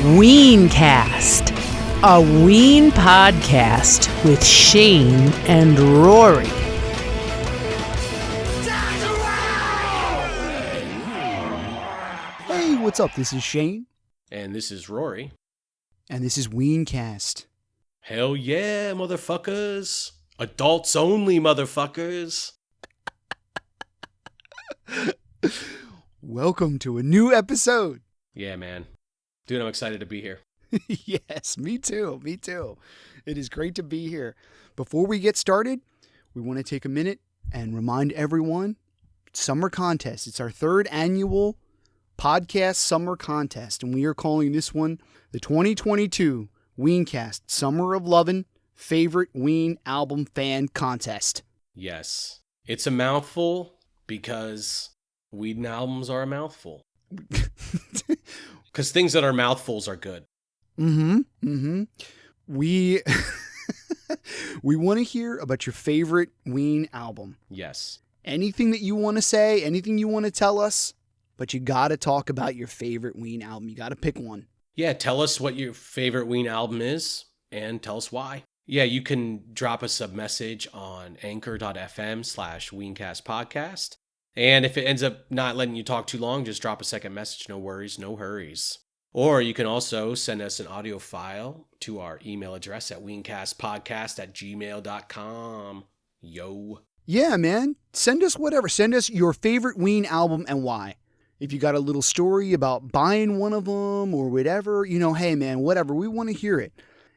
Weencast, a Ween podcast with Shane and Rory. Hey, what's up? This is Shane. And this is Rory. And this is Weencast. Hell yeah, motherfuckers. Adults only, motherfuckers. Welcome to a new episode. Yeah, man. Dude, I'm excited to be here. Yes, me too. Me too. It is great to be here. Before we get started, we want to take a minute and remind everyone, summer contest. It's our third annual podcast summer contest, and we are calling this one the 2022 Weencast Summer of Lovin' Favorite Ween Album Fan Contest. Yes. It's a mouthful because Ween albums are a mouthful. Because things that are mouthfuls are good. We want to hear about your favorite Ween album. Yes. Anything that you want to say, anything you want to tell us, but you got to talk about your favorite Ween album. You got to pick one. Yeah, tell us what your favorite Ween album is and tell us why. Yeah, you can drop us a message on anchor.fm/Weencast podcast. And if it ends up not letting you talk too long, just drop a second message. No worries, no hurries. Or you can also send us an audio file to our email address at weencastpodcast@gmail.com. Yo. Yeah, man. Send us whatever. Send us your favorite Ween album and why. If you got a little story about buying one of them or whatever, hey, man, whatever. We want to hear it.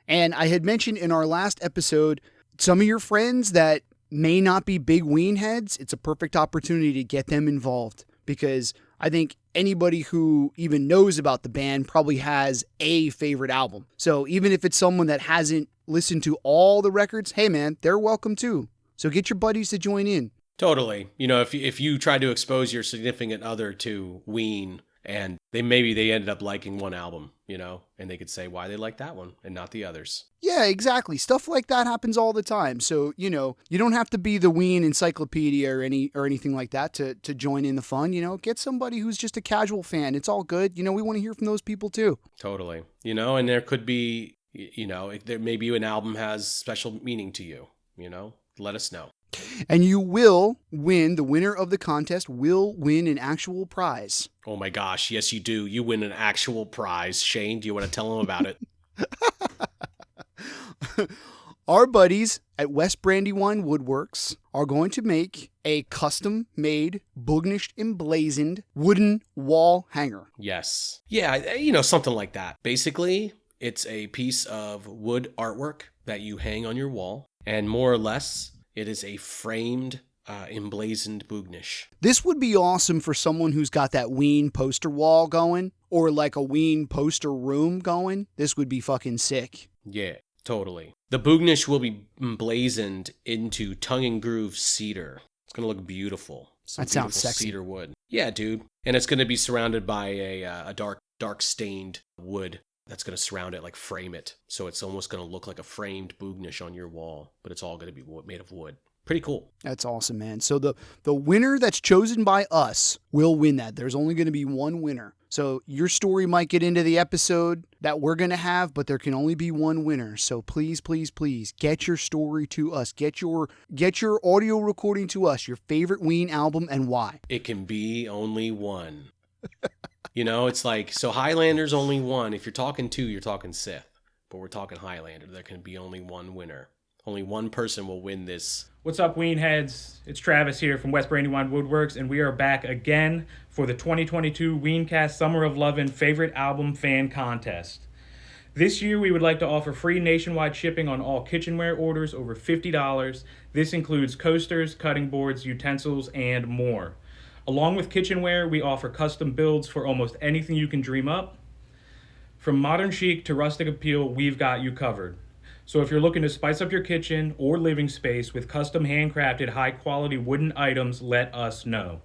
And I had mentioned in our last episode, some of your friends that may not be big Ween heads, it's a perfect opportunity to get them involved because I think anybody who even knows about the band probably has a favorite album. So even if it's someone that hasn't listened to all the records, hey man, they're welcome too. So get your buddies to join in. Totally. If you try to expose your significant other to Ween and they ended up liking one album, and they could say why they like that one and not the others. Yeah, exactly. Stuff like that happens all the time. So, you don't have to be the Ween encyclopedia or anything like that to join in the fun. Get somebody who's just a casual fan. It's all good. We want to hear from those people too. Totally. And there could be, maybe an album has special meaning to you, let us know. And you will win. The winner of the contest will win an actual prize. Oh my gosh. Yes, you do. You win an actual prize. Shane, do you want to tell them about it? Our buddies at West Brandywine Woodworks are going to make a custom-made, bugnished, emblazoned wooden wall hanger. Yes. Yeah, something like that. Basically, it's a piece of wood artwork that you hang on your wall, and more or less, it is a framed, emblazoned bugnish. This would be awesome for someone who's got that Ween poster wall going, or like a Ween poster room going. This would be fucking sick. Yeah, totally. The bugnish will be emblazoned into tongue and groove cedar. It's going to look beautiful. That sounds sexy. Cedar wood. Yeah, dude. And it's going to be surrounded by a dark stained wood that's going to surround it, like frame it. So it's almost going to look like a framed bugnish on your wall, but it's all going to be made of wood. Pretty cool. That's awesome, man. So the winner that's chosen by us will win that. There's only going to be one winner. So your story might get into the episode that we're going to have, but there can only be one winner. So please, please, please get your story to us. Get your audio recording to us, your favorite Ween album and why. It can be only one. It's like, so Highlander's only one. If you're talking two, you're talking Sith. But we're talking Highlander. There can be only one winner. Only one person will win this. What's up, Ween heads? It's Travis here from West Brandywine Woodworks, and we are back again for the 2022 Weencast Summer of Lovin' Favorite Album Fan Contest. This year, we would like to offer free nationwide shipping on all kitchenware orders over $50. This includes coasters, cutting boards, utensils, and more. Along with kitchenware, we offer custom builds for almost anything you can dream up. From modern chic to rustic appeal, we've got you covered. So if you're looking to spice up your kitchen or living space with custom handcrafted high-quality wooden items, let us know.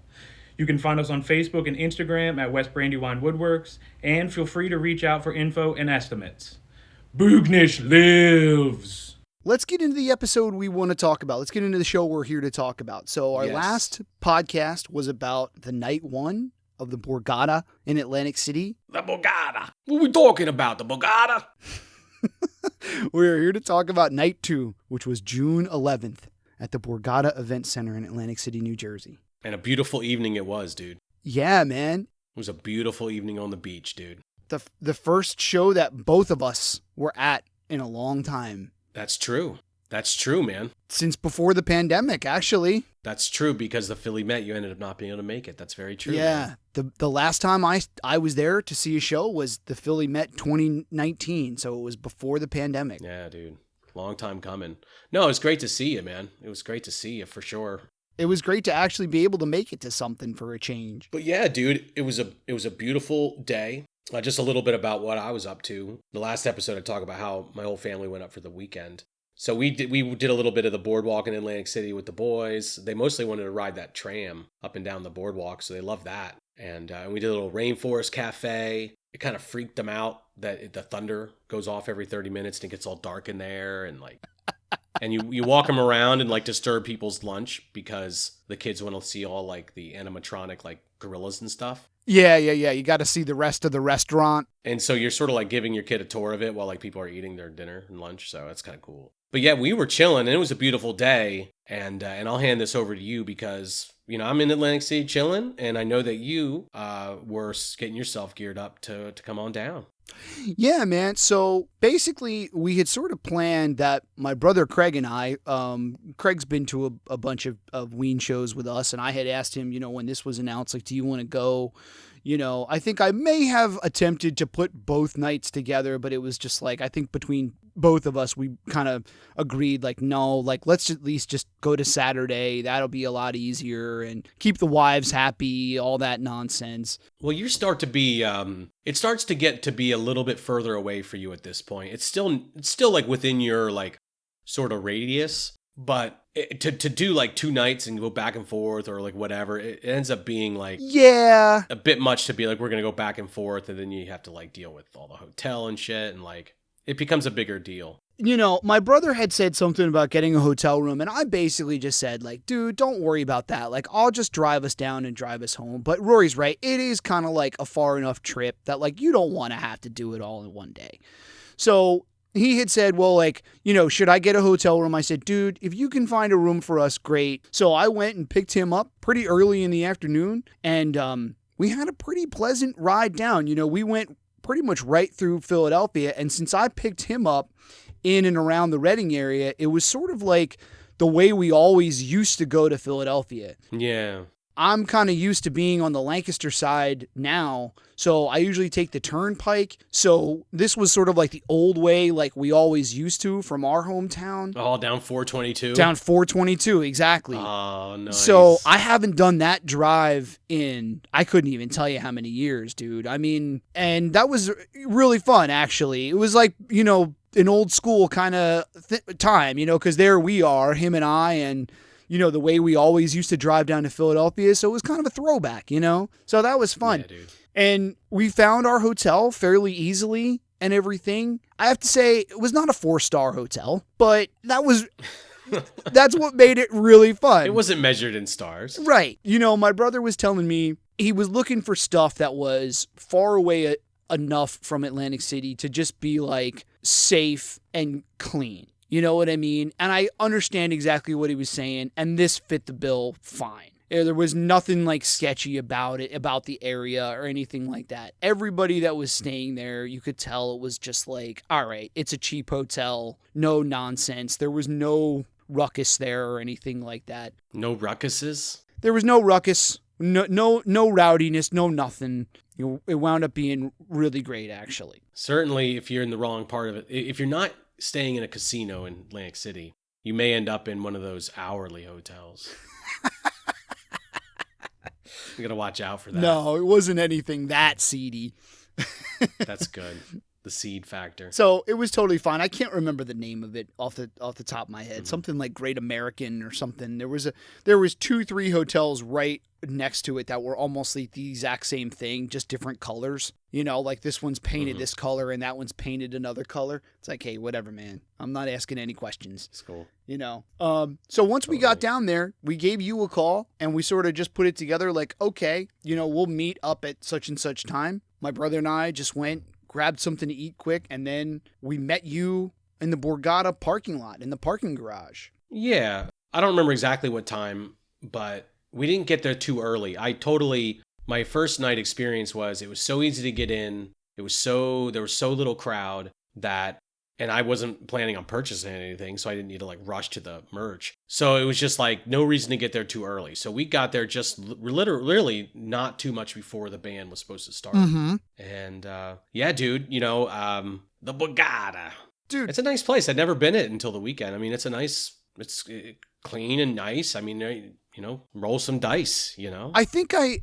You can find us on Facebook and Instagram at West Brandywine Woodworks, and feel free to reach out for info and estimates. Bugnish lives! Let's get into the episode we want to talk about. Let's get into the show we're here to talk about. So our last podcast was about the night one of the Borgata in Atlantic City. The Borgata. What are we talking about? The Borgata? We're here to talk about night 2, which was June 11th at the Borgata Event Center in Atlantic City, New Jersey. And a beautiful evening it was, dude. Yeah, man. It was a beautiful evening on the beach, dude. The first show that both of us were at in a long time. That's true. That's true, man. Since before the pandemic, actually. That's true, because the Philly Met, you ended up not being able to make it. That's very true. Yeah. The last time I was there to see a show was the Philly Met 2019, so it was before the pandemic. Yeah, dude. Long time coming. No, it was great to see you, man. It was great to see you, for sure. It was great to actually be able to make it to something for a change. But yeah, dude, it was a beautiful day. Just a little bit about what I was up to. The last episode I talked about how my whole family went up for the weekend. So we did a little bit of the boardwalk in Atlantic City with the boys. They mostly wanted to ride that tram up and down the boardwalk, so they loved that. And we did a little rainforest cafe. It kind of freaked them out that the thunder goes off every 30 minutes and it gets all dark in there, and like, and you walk them around and like disturb people's lunch because the kids want to see all like the animatronic like gorillas and stuff. Yeah. You got to see the rest of the restaurant. And so you're sort of like giving your kid a tour of it while like people are eating their dinner and lunch. So that's kind of cool. But yeah, we were chilling and it was a beautiful day. And I'll hand this over to you because, you know, I'm in Atlantic City chilling, and I know that you were getting yourself geared up to come on down. Yeah, man. So basically, we had sort of planned that my brother Craig and I, Craig's been to a bunch of Ween shows with us, and I had asked him, you know, when this was announced, like, do you want to go? You know, I think I may have attempted to put both nights together, but it was just like, I think between both of us, we kind of agreed, like, no, like, let's at least just go to Saturday. That'll be a lot easier and keep the wives happy, all that nonsense. Well, you start to be, it starts to get to be a little bit further away for you at this point. It's still like within your like sort of radius, but to do like 2 nights and go back and forth or like whatever, it ends up being like yeah, a bit much to be like, we're going to go back and forth. And then you have to like deal with all the hotel and shit. And like, it becomes a bigger deal. You know, my brother had said something about getting a hotel room, and I basically just said, like, dude, don't worry about that. Like, I'll just drive us down and drive us home. But Rory's right. It is kind of like a far enough trip that, like, you don't want to have to do it all in one day. So he had said, well, like, you know, should I get a hotel room? I said, dude, if you can find a room for us, great. So I went and picked him up pretty early in the afternoon, and we had a pretty pleasant ride down. You know, we went pretty much right through Philadelphia, and since I picked him up in and around the Reading area, it was sort of like the way we always used to go to Philadelphia. Yeah. I'm kind of used to being on the Lancaster side now, so I usually take the Turnpike. So this was sort of like the old way, like we always used to from our hometown. Oh, down 422? Down 422, exactly. Oh, nice. So I haven't done that drive in, I couldn't even tell you how many years, dude. I mean, and that was really fun, actually. It was like, you know, an old school kind of time, you know, because there we are, him and I, and you know, the way we always used to drive down to Philadelphia. So it was kind of a throwback, you know? So that was fun. Yeah, dude. And we found our hotel fairly easily and everything. I have to say, it was not a 4-star hotel, but that's what made it really fun. It wasn't measured in stars. Right. You know, my brother was telling me he was looking for stuff that was far away enough from Atlantic City to just be like safe and clean. You know what I mean? And I understand exactly what he was saying, and this fit the bill fine. There was nothing like sketchy about it, about the area or anything like that. Everybody that was staying there, you could tell it was just like, all right, it's a cheap hotel, no nonsense. There was no ruckus there or anything like that. No ruckuses? There was no ruckus, no rowdiness, no nothing. You know, it wound up being really great, actually. Certainly, if you're in the wrong part of it, if you're not staying in a casino in Atlantic City, you may end up in one of those hourly hotels. You gotta watch out for that. No, it wasn't anything that seedy. That's good. the seed factor. So it was totally fine. I can't remember the name of it off the top of my head. Something like Great American or something. There was 2-3 hotels right next to it that were almost like the exact same thing, just different colors. You know, like this one's painted this color and that one's painted another color. It's like, hey, whatever, man. I'm not asking any questions. It's cool. You know. So once we got down there, we gave you a call and we sort of just put it together like, okay, you know, we'll meet up at such and such time. My brother and I just went, grabbed something to eat quick, and then we met you in the Borgata parking lot, in the parking garage. Yeah. I don't remember exactly what time, but we didn't get there too early. My first night experience was it was so easy to get in. There was so little crowd that, and I wasn't planning on purchasing anything, so I didn't need to like rush to the merch. So it was just like no reason to get there too early. So we got there just literally not too much before the band was supposed to start. And yeah, dude, you know, the Borgata. Dude, it's a nice place. I'd never been it until the weekend. I mean, it's clean and nice. I mean, you know, roll some dice, you know. I think I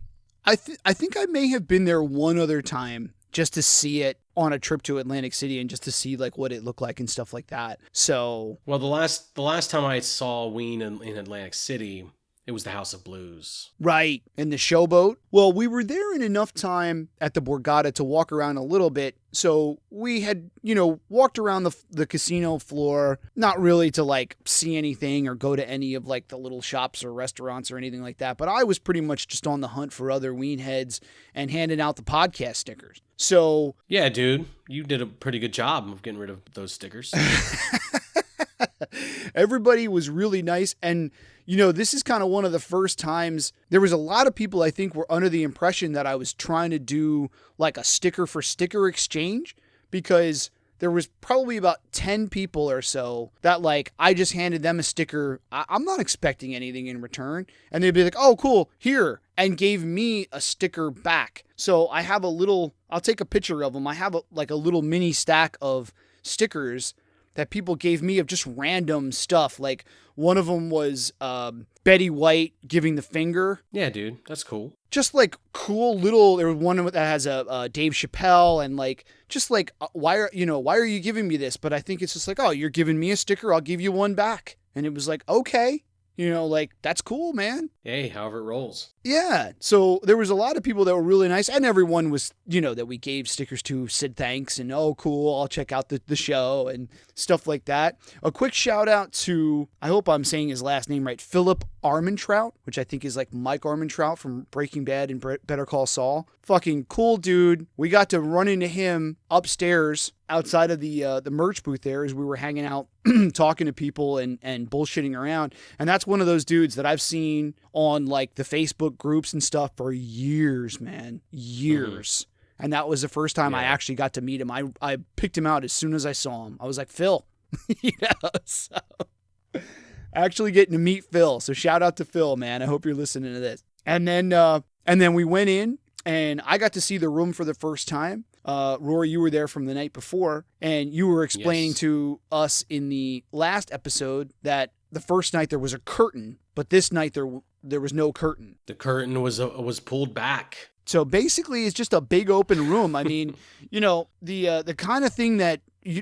may have been there one other time just to see it on a trip to Atlantic City and just to see like what it looked like and stuff like that. So, well, the last time I saw Ween in Atlantic City, it was the House of Blues. Right. And the Showboat. Well, we were there in enough time at the Borgata to walk around a little bit. So we had, you know, walked around the casino floor, not really to like see anything or go to any of like the little shops or restaurants or anything like that. But I was pretty much just on the hunt for other Ween heads and handing out the podcast stickers. So yeah, dude, you did a pretty good job of getting rid of those stickers. Everybody was really nice. And, you know, this is kind of one of the first times there was a lot of people I think were under the impression that I was trying to do like a sticker for sticker exchange, because there was probably about 10 people or so that like I just handed them a sticker. I'm not expecting anything in return. And they'd be like, oh, cool, here, and gave me a sticker back. So I have I'll take a picture of them. I have a little mini stack of stickers that people gave me of just random stuff. Like one of them was Betty White giving the finger. Yeah, dude, that's cool. Just like cool little. There was one that has a Dave Chappelle and like just like why are you giving me this? But I think it's just like, oh, you're giving me a sticker, I'll give you one back. And it was like, okay. You know, like, that's cool, man. Hey, however it rolls. Yeah. So there was a lot of people that were really nice, and everyone was, you know, that we gave stickers to said thanks and, oh, cool, I'll check out the show and stuff like that. A quick shout out to, I hope I'm saying his last name right, Philip Armentrout, which I think is like Mike Armentrout from Breaking Bad and Better Call Saul. Fucking cool dude. We got to run into him upstairs outside of the merch booth there as we were hanging out talking to people and bullshitting around. And that's one of those dudes that I've seen on like the Facebook groups and stuff for years, man. Years. Mm-hmm. And that was the first time I actually got to meet him. I picked him out as soon as I saw him. I was like, Phil. You know, so actually getting to meet Phil. So shout out to Phil, man. I hope you're listening to this. And then we went in and I got to see the room for the first time. Rory, you were there from the night before, and you were explaining to us in the last episode that the first night there was a curtain, but this night there was no curtain. The curtain was pulled back. So basically, it's just a big open room. I mean, you know, the kind of thing that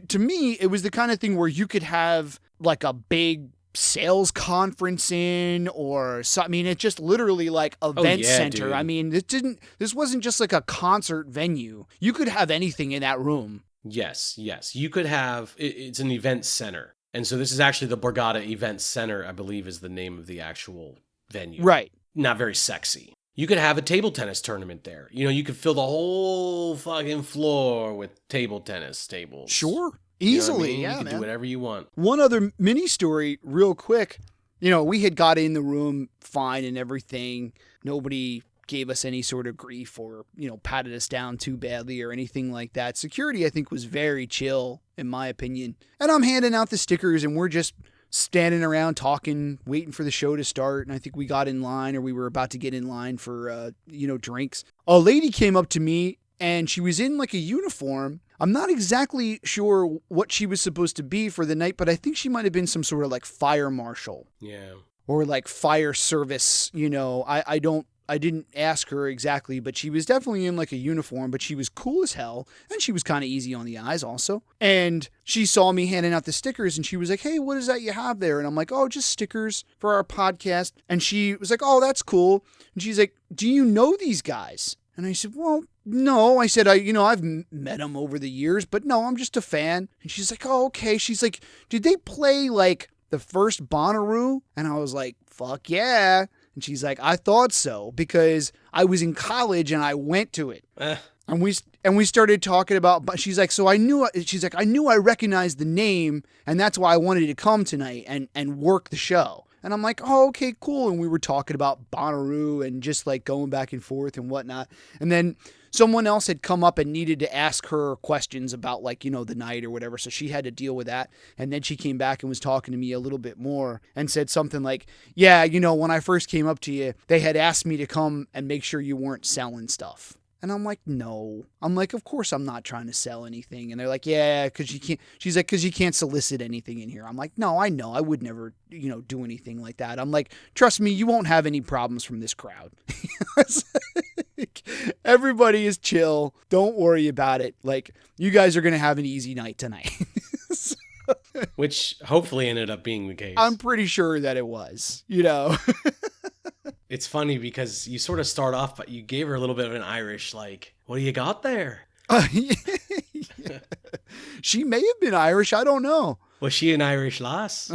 to me, it was the kind of thing where you could have like a big sales conference in or so. I mean, it's just literally like event center. Dude. I mean, this wasn't just like a concert venue. You could have anything in that room. Yes. You could have, it's an event center. And so this is actually the Borgata Event Center, I believe is the name of the actual venue. Right. Not very sexy. You could have a table tennis tournament there. You know, you could fill the whole fucking floor with table tennis tables. Sure. Easily, you know what I mean? yeah, You can do whatever you want. One other mini story real quick. You know, we had got in the room fine and everything. Nobody gave us any sort of grief or, you know, patted us down too badly or anything like that. Security, I think, was very chill, in my opinion. And I'm handing out the stickers and we're just standing around talking, waiting for the show to start. And I think we got in line, or we were about to get in line for, drinks. A lady came up to me and she was in like a uniform. I'm not exactly sure what she was supposed to be for the night, but I think she might have been some sort of like fire marshal. Yeah. Or like fire service, you know. I don't ask her exactly, but she was definitely in like a uniform, but she was cool as hell. And she was kind of easy on the eyes also. And she saw me handing out the stickers and she was like, hey, what is that you have there? And I'm like, oh, just stickers for our podcast. And she was like, oh, that's cool. And she's like, do you know these guys? And I said, well, no. I said, I've met them over the years, but no, I'm just a fan. And she's like, oh, okay. She's like, did they play like the first Bonnaroo? And I was like, fuck yeah. And she's like, I thought so because I was in college and I went to it. And we started talking about, but she's like, so I knew I recognized the name and that's why I wanted to come tonight and work the show. And I'm like, oh, okay, cool. And we were talking about Bonnaroo and just like going back and forth and whatnot. And then someone else had come up and needed to ask her questions about like, the night or whatever. So she had to deal with that. And then she came back and was talking to me a little bit more and said something like, yeah, when I first came up to you, they had asked me to come and make sure you weren't selling stuff. And I'm like, no. I'm like, of course I'm not trying to sell anything. And they're like, yeah, because you can't. She's like, because you can't solicit anything in here. I'm like, no, I know. I would never, do anything like that. I'm like, trust me, you won't have any problems from this crowd. Everybody is chill. Don't worry about it. Like, you guys are going to have an easy night tonight. Which hopefully ended up being the case. I'm pretty sure that it was, It's funny because you sort of start off, but you gave her a little bit of an Irish, like, what do you got there? Yeah. She may have been Irish. I don't know. Was she an Irish lass?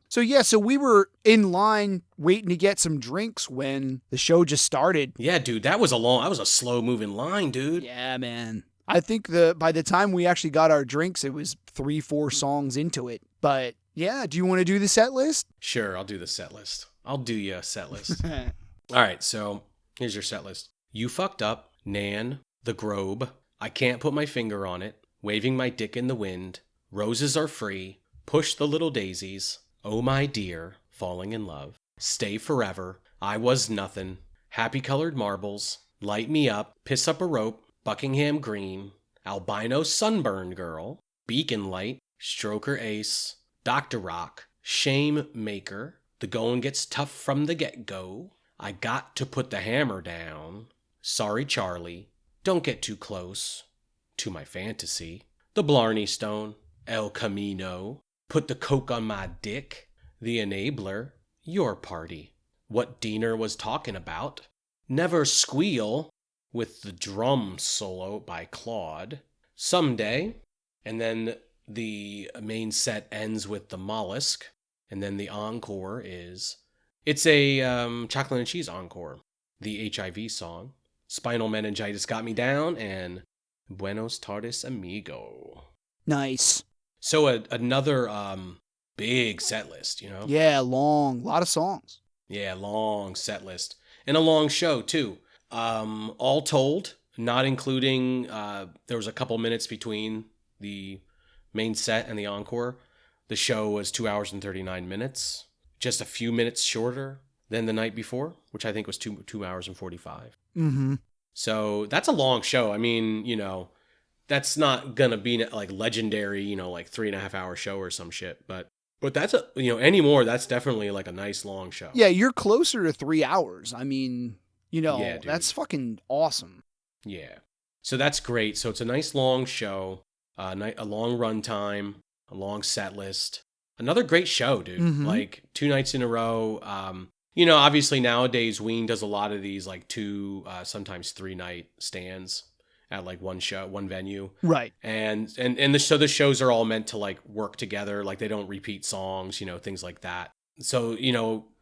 So we were in line waiting to get some drinks when the show just started. Yeah, dude, that was a slow moving line, dude. Yeah, man. I think by the time we actually got our drinks, it was 3-4 songs into it. But yeah, do you want to do the set list? Sure, I'll do the set list. I'll do you a set list. All right, so here's your set list. You Fucked Up, Nan, The Grobe, I Can't Put My Finger on It, Waving My Dick in the Wind, Roses Are Free, Push the Little Daisies, Oh My Dear, Falling in Love, Stay Forever, I Was Nothin', Happy Colored Marbles, Light Me Up, Piss Up a Rope, Buckingham Green, Albino Sunburn Girl, Beacon Light, Stroker Ace, Dr. Rock, Shame Maker, The Going Gets Tough from the Get-Go, I Got to Put the Hammer Down, Sorry Charlie, Don't Get Too Close, To My Fantasy, The Blarney Stone, El Camino, Put the Coke on My Dick, The Enabler, Your Party, What Diener Was Talking About, Never Squeal, with the drum solo by Claude, Someday, and then the main set ends with The Mollusk, and then the encore it's a chocolate and cheese encore, the HIV song, Spinal Meningitis Got Me Down, and Buenos Tardes Amigo. Nice. So another big set list, Yeah, long, lot of songs. Yeah, long set list. And a long show, too. All told, not including, there was a couple minutes between the main set and the encore. The show was 2 hours and 39 minutes, just a few minutes shorter than the night before, which I think was 2 hours and 45. Mm-hmm. So that's a long show. I mean, that's not going to be like legendary, like 3.5 hour show or some shit. But that's, anymore, that's definitely like a nice long show. Yeah, you're closer to 3 hours. I mean, Yeah, dude. That's fucking awesome. Yeah. So that's great. So it's a nice long show, a long run time, a long set list. Another great show, dude. Mm-hmm. Like 2 nights in a row. Obviously nowadays Ween does a lot of these like 2, sometimes 3 night stands at like one venue. Right. So the shows are all meant to like work together. Like they don't repeat songs, things like that. So,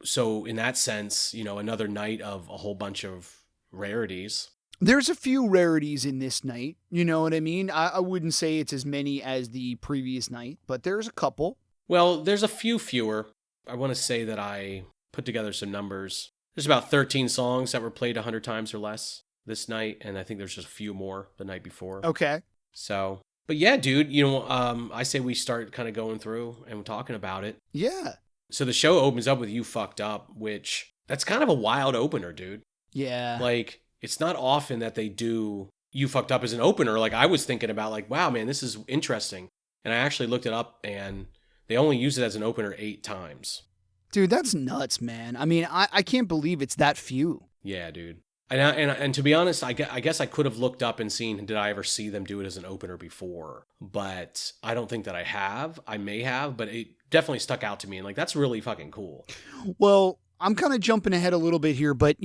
so in that sense, another night of a whole bunch of rarities. There's a few rarities in this night. You know what I mean? I wouldn't say it's as many as the previous night, but there's a couple. Well, there's a few fewer. I want to say that I put together some numbers. There's about 13 songs that were played 100 times or less this night, and I think there's just a few more the night before. Okay. So, but yeah, dude, I say we start kind of going through and talking about it. Yeah. So the show opens up with You Fucked Up, which that's kind of a wild opener, dude. Yeah. Like, it's not often that they do You Fucked Up as an opener. Like, I was thinking about, like, wow, man, this is interesting. And I actually looked it up, and they only use it as an opener 8 times. Dude, that's nuts, man. I mean, I can't believe it's that few. Yeah, dude. And to be honest, I guess I could have looked up and seen, did I ever see them do it as an opener before? But I don't think that I have. I may have, but it definitely stuck out to me. And like, that's really fucking cool. Well, I'm kind of jumping ahead a little bit here, but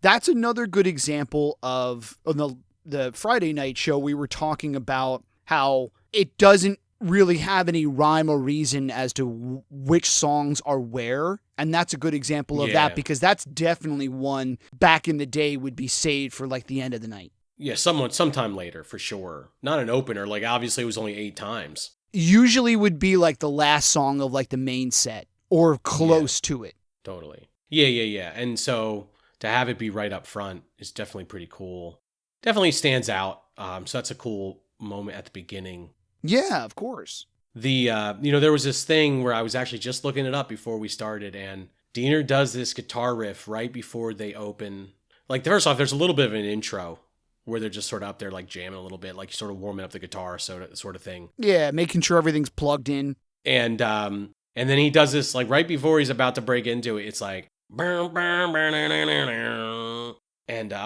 that's another good example of the Friday night show. We were talking about how it doesn't really have any rhyme or reason as to which songs are where. And that's a good example of that, because that's definitely one back in the day would be saved for like the end of the night. Yeah, sometime later for sure. Not an opener. Like obviously it was only 8 times. Usually would be like the last song of like the main set or close to it. Totally. Yeah. And so to have it be right up front is definitely pretty cool. Definitely stands out. So that's a cool moment at the beginning. Yeah, of course. There was this thing where I was actually just looking it up before we started, and Diener does this guitar riff right before they open. Like, first off, there's a little bit of an intro where they're just sort of up there, like jamming a little bit, like sort of warming up the guitar, sort of thing. Yeah, making sure everything's plugged in. And then he does this, like right before he's about to break into it, it's like, and I'm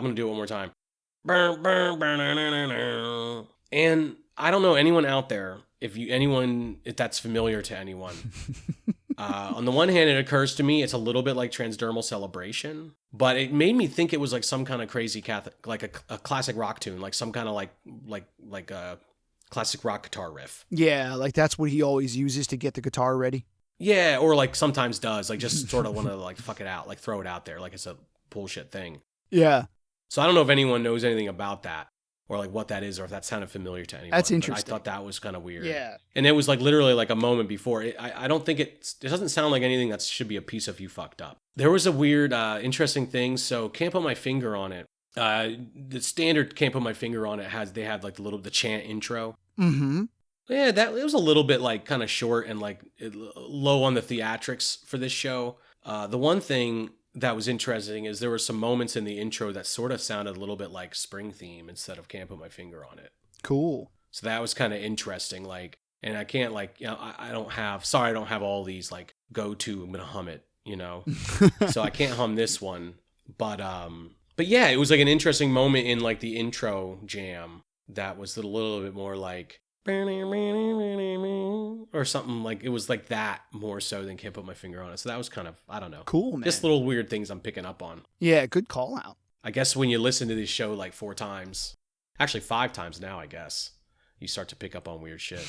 gonna do it one more time. And I don't know anyone out there, if that's familiar to anyone. On the one hand, it occurs to me it's a little bit like Transdermal Celebration, but it made me think it was like some kind of crazy Catholic, like a classic rock tune, like some kind of like a classic rock guitar riff. Yeah, like that's what he always uses to get the guitar ready. Yeah, or like sometimes does, like just sort of want to like fuck it out, like throw it out there, like it's a bullshit thing. Yeah. So I don't know if anyone knows anything about that, or like what that is, or if that sounded familiar to anyone. That's interesting. I thought that was kind of weird. Yeah. And it was like literally like a moment before. I don't think it doesn't sound like anything that should be a piece of You Fucked Up. There was a weird, interesting thing. So Can't Put My Finger on It. The standard Can't Put My Finger on It they have like the chant intro. Mm-hmm. Yeah, it was a little bit like kind of short and like low on the theatrics for this show. The one thing that was interesting is there were some moments in the intro that sort of sounded a little bit like Spring Theme instead of Can't Put My Finger on It. Cool. So that was kind of interesting. Like, and I can't I don't have all these like go-to, I'm going to hum it, so I can't hum this one, but yeah, it was like an interesting moment in like the intro jam that was a little bit more like, or something like, it was like that more so than Can't Put My Finger on It. So that was kind of, I don't know. Cool, man. Just little weird things I'm picking up on. Yeah, good call out. I guess when you listen to this show like 4 times, actually 5 times now, I guess, you start to pick up on weird shit.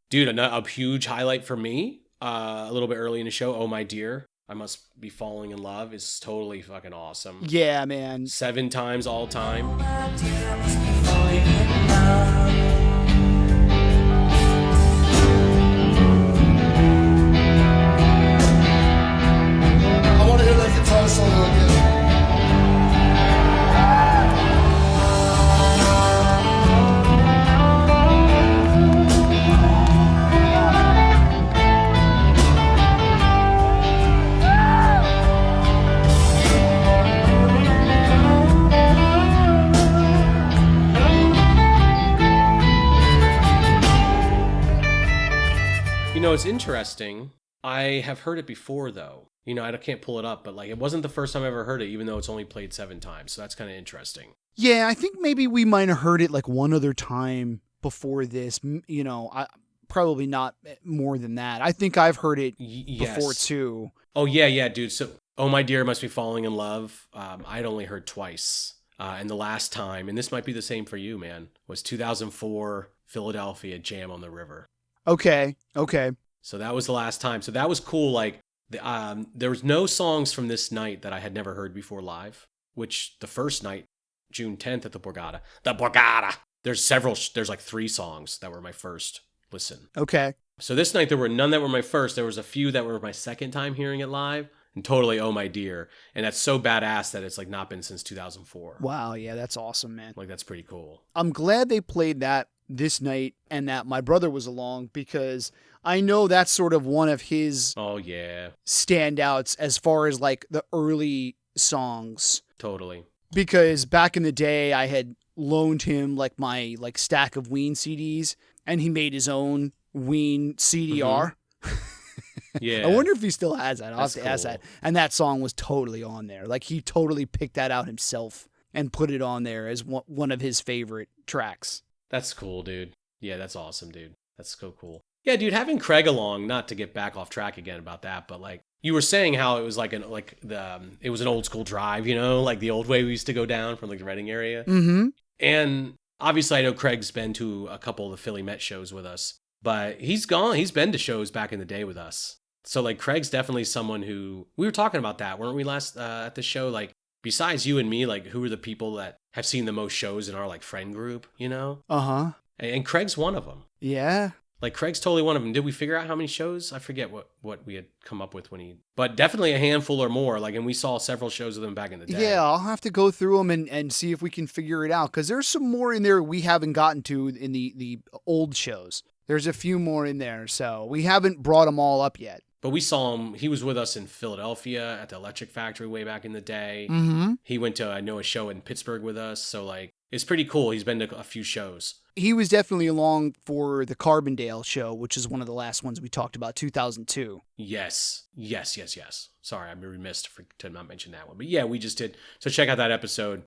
Dude, a huge highlight for me, a little bit early in the show, Oh My Dear, I Must Be Falling in Love is totally fucking awesome. Yeah, man. 7 times all time. Oh my dear, I must be falling in love. I want to hear that guitar solo again. It's interesting. I have heard it before, though. I can't pull it up, but like it wasn't the first time I ever heard it, even though it's only played 7 times. So that's kind of interesting. Yeah, I think maybe we might have heard it like one other time before this. I probably not more than that. I think I've heard it before too. Oh yeah, dude. So, Oh My Dear, Must Be Falling in Love. I'd only heard twice, and the last time, and this might be the same for you, man, was 2004 Philadelphia Jam on the River. Okay. So that was the last time. So that was cool. Like, there was no songs from this night that I had never heard before live, which the first night, June 10th at the Borgata, there's like 3 songs that were my first listen. Okay. So this night there were none that were my first. There was a few that were my second time hearing it live, and totally Oh My Dear. And that's so badass that it's like not been since 2004. Wow. Yeah, that's awesome, man. Like, that's pretty cool. I'm glad they played that this night and that my brother was along, because I know that's sort of one of his standouts as far as like the early songs. Totally. Because back in the day I had loaned him like my like stack of Ween CDs, and he made his own Ween CDR. Yeah. I wonder if he still has that. I'll have That's to ask cool. that. And that song was totally on there. Like, he totally picked that out himself and put it on there as one of his favorite tracks. That's cool, dude. Yeah, that's awesome, dude. That's so cool. Yeah, dude, having Craig along, not to get back off track again about that, but like you were saying how it was like it was an old school drive, you know, like the old way we used to go down from like the Reading area. Mm-hmm. And obviously I know Craig's been to a couple of the Philly Met shows with us, but he's been to shows back in the day with us. So like Craig's definitely someone who, we were talking about that, weren't we last at the show? Like besides you and me, like who are the people that have seen the most shows in our like friend group, you know? Uh-huh. And Craig's one of them. Yeah. Like Craig's totally one of them. Did we figure out how many shows? I forget what we had come up with but definitely a handful or more. Like, and we saw several shows of them back in the day. Yeah, I'll have to go through them and see if we can figure it out. Because there's some more in there we haven't gotten to in the old shows. There's a few more in there, so we haven't brought them all up yet. But we saw him. He was with us in Philadelphia at the Electric Factory way back in the day. Mm-hmm. He went to, I know, a show in Pittsburgh with us. So, like, it's pretty cool. He's been to a few shows. He was definitely along for the Carbondale show, which is one of the last ones we talked about, 2002. Yes. Sorry, I'm remiss to not mention that one. But yeah, we just did. So check out that episode.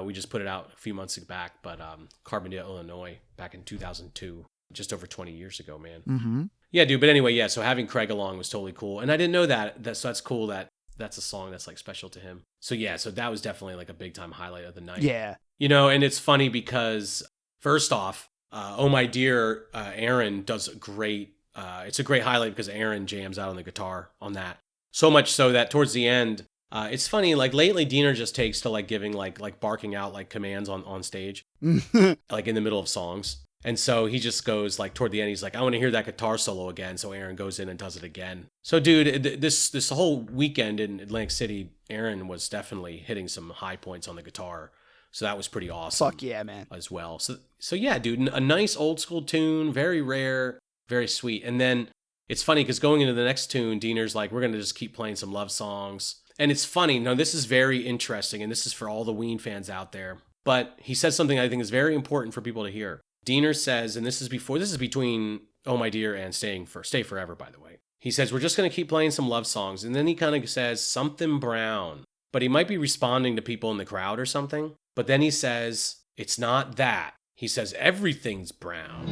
We just put it out a few months back. But Carbondale, Illinois, back in 2002. Just over 20 years ago, man. Mm-hmm. Yeah, dude. But anyway, yeah. So having Craig along was totally cool. And I didn't know that. So that's cool that that's a song that's like special to him. So yeah, so that was definitely like a big time highlight of the night. Yeah. You know, and it's funny because first off, Oh My Dear, Aaron does a great, it's a great highlight because Aaron jams out on the guitar on that. So much so that towards the end, it's funny, like lately Diener just takes to like giving like barking out like commands on stage, like in the middle of songs. And so he just goes like toward the end, he's like, I want to hear that guitar solo again. So Aaron goes in and does it again. So dude, this whole weekend in Atlantic City, Aaron was definitely hitting some high points on the guitar. So that was pretty awesome. Fuck yeah, man. As well. So yeah, dude, a nice old school tune, very rare, very sweet. And then it's funny because going into the next tune, Diener's like, we're going to just keep playing some love songs. And it's funny. Now, this is very interesting, and this is for all the Ween fans out there. But he says something I think is very important for people to hear. Diener says, and this is between Oh My Dear and Stay Forever, by the way. He says, we're just going to keep playing some love songs. And then he kind of says, something brown. But he might be responding to people in the crowd or something. But then he says, it's not that. He says, everything's brown.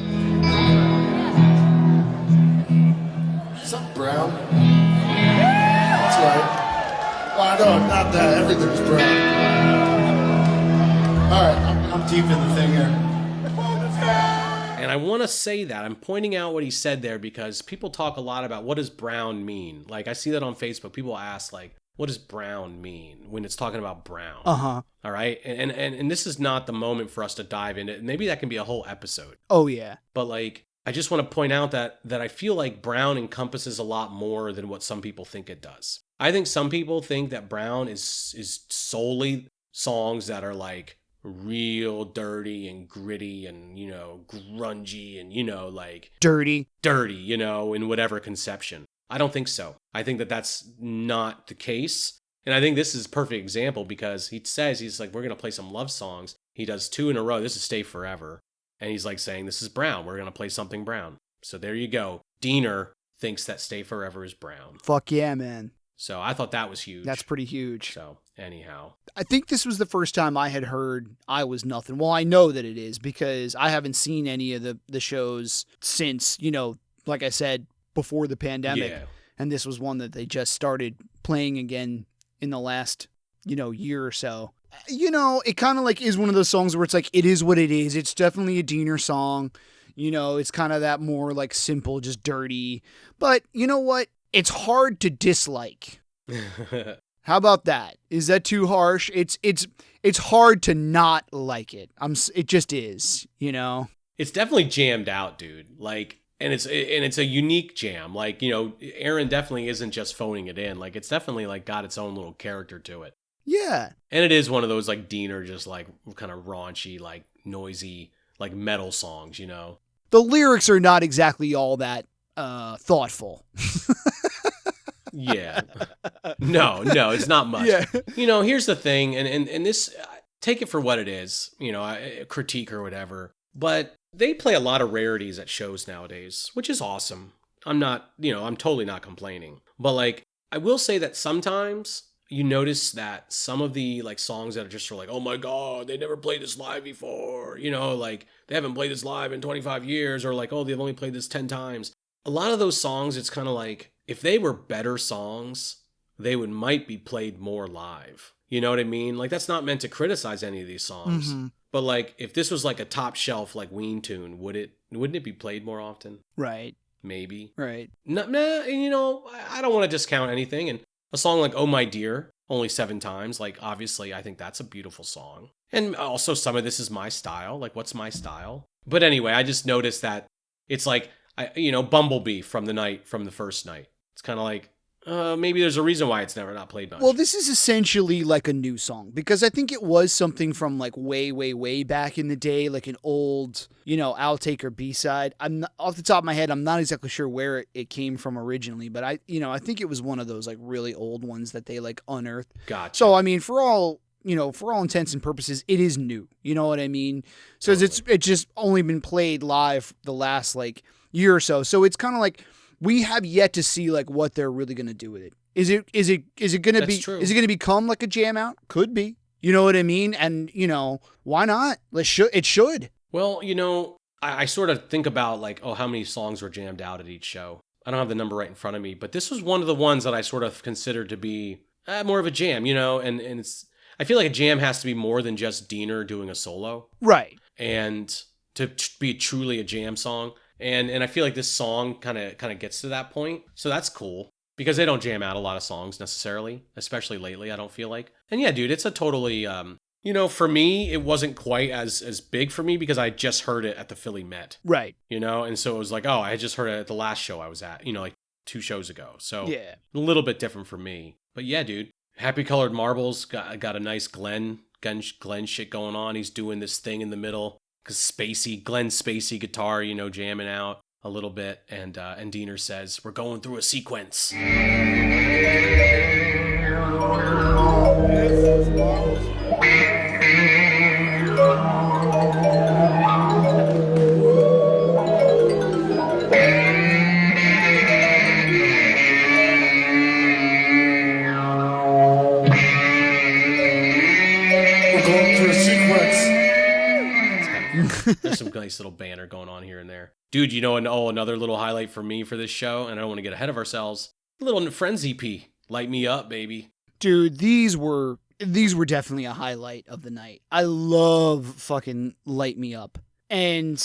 Something brown. That's right. Well, I know, not that. Everything's brown. All right, I'm deep in the thing here. And I want to say that. I'm pointing out what he said there because people talk a lot about what does brown mean. Like, I see that on Facebook. People ask, like, what does brown mean when it's talking about brown? Uh-huh. All right. And this is not the moment for us to dive into it. Maybe that can be a whole episode. Oh, yeah. But like, I just want to point out that I feel like brown encompasses a lot more than what some people think it does. I think some people think that brown is solely songs that are like real dirty and gritty and, you know, grungy and, you know, like dirty, you know, in whatever conception. I don't think so. I think that that's not the case. And I think this is a perfect example because he says, he's like, we're going to play some love songs. He does 2 in a row. This is Stay Forever. And he's like saying, this is brown. We're going to play something brown. So there you go. Diener thinks that Stay Forever is brown. Fuck yeah, man. So I thought that was huge. That's pretty huge. So anyhow. I think this was the first time I had heard I Was Nothing. Well, I know that it is because I haven't seen any of the shows since, you know, like I said, before the pandemic. Yeah. And this was one that they just started playing again in the last, you know, year or so. You know, it kind of like is one of those songs where it's like, it is what it is. It's definitely a Diener song. You know, it's kind of that more like simple, just dirty. But you know what? It's hard to dislike. How about that? Is that too harsh? It's hard to not like it. It just is, you know? It's definitely jammed out, dude. Like, and it's a unique jam. Like, you know, Aaron definitely isn't just phoning it in. Like, it's definitely like got its own little character to it. Yeah. And it is one of those like Diener, just like kind of raunchy, like noisy, like metal songs, you know? The lyrics are not exactly all that thoughtful. Yeah. No, it's not much. Yeah. You know, here's the thing, and this, take it for what it is, you know, a critique or whatever, but they play a lot of rarities at shows nowadays, which is awesome. I'm not, I'm totally not complaining. But like, I will say that sometimes you notice that some of the like songs that are just like, oh my God, they never played this live before. Like they haven't played this live in 25 years, or like, oh, they've only played this 10 times. A lot of those songs, it's kind of like, if they were better songs, they might be played more live. You know what I mean? Like, that's not meant to criticize any of these songs. Mm-hmm. But like, if this was like a top shelf like Ween tune, wouldn't it be played more often? Right. Maybe. Right. Nah, I don't want to discount anything. And a song like Oh My Dear, only 7 times, like, obviously, I think that's a beautiful song. And also, some of this is my style. Like, what's my style? But anyway, I just noticed that it's like, Bumblebee from the first night. It's kind of like, maybe there's a reason why it's never not played much. Well, this is essentially like a new song, because I think it was something from like way, way, way back in the day, like an old, outtake or B-side. I'm not, off the top of my head, I'm not exactly sure where it came from originally, but I think it was one of those like really old ones that they like unearthed. Gotcha. So, I mean, for all intents and purposes, it is new. You know what I mean? So Totally. it's just only been played live the last like year or so. So it's kind of like, we have yet to see like what they're really going to do with it. Is it going to be, true. is it going to become like a jam out? Could be. You know what I mean? And why not? It should. Well, I sort of think about like, oh, how many songs were jammed out at each show? I don't have the number right in front of me, but this was one of the ones that I sort of considered to be more of a jam, and it's, I feel like a jam has to be more than just Diener doing a solo. Right. And to be truly a jam song. And I feel like this song kind of gets to that point. So that's cool, because they don't jam out a lot of songs necessarily, especially lately, I don't feel like. And yeah, dude, it's a totally, for me, it wasn't quite as big for me because I just heard it at the Philly Met. Right. And so it was like, oh, I had just heard it at the last show I was at, like 2 shows ago. So yeah, a little bit different for me. But yeah, dude, Happy Colored Marbles got a nice Glenn shit going on. He's doing this thing in the middle. Glenn Spacey guitar, jamming out a little bit, and Diener says, "We're going through a sequence." There's some nice little banner going on here and there. Dude, another little highlight for me for this show, and I don't want to get ahead of ourselves, little Friends EP, Light Me Up, baby. Dude, these were definitely a highlight of the night. I love fucking Light Me Up. And,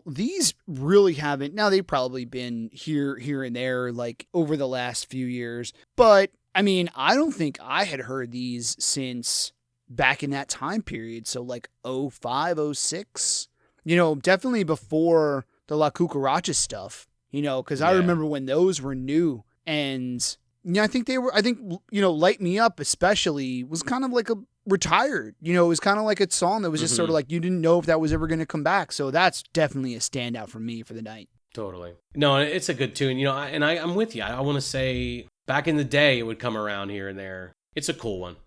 these really haven't, now they've probably been here and there, like, over the last few years. But, I mean, I don't think I had heard these since back in that time period. So, like, 05, 06, definitely before the La Cucaracha stuff, because I remember when those were new. And, I think Light Me Up especially was kind of like a retired, it was kind of like a song that was just sort of like, you didn't know if that was ever going to come back. So that's definitely a standout for me for the night. Totally. No, it's a good tune, I'm with you. I want to say back in the day, it would come around here and there. It's a cool one.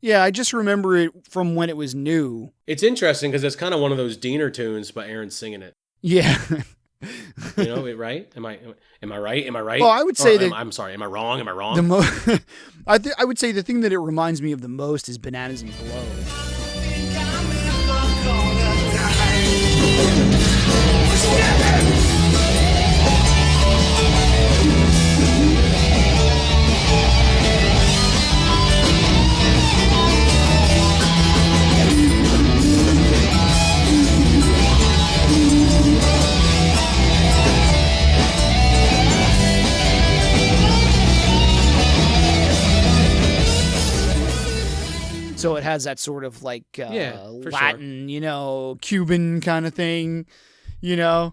Yeah, I just remember it from when it was new. It's interesting because it's kind of one of those Diener tunes, but Aaron's singing it. Yeah. Right? Am I right? Well, I would say that. I'm sorry. Am I wrong? I would say the thing that it reminds me of the most is Bananas and Blow. So it has that sort of like Latin, sure. Cuban kind of thing,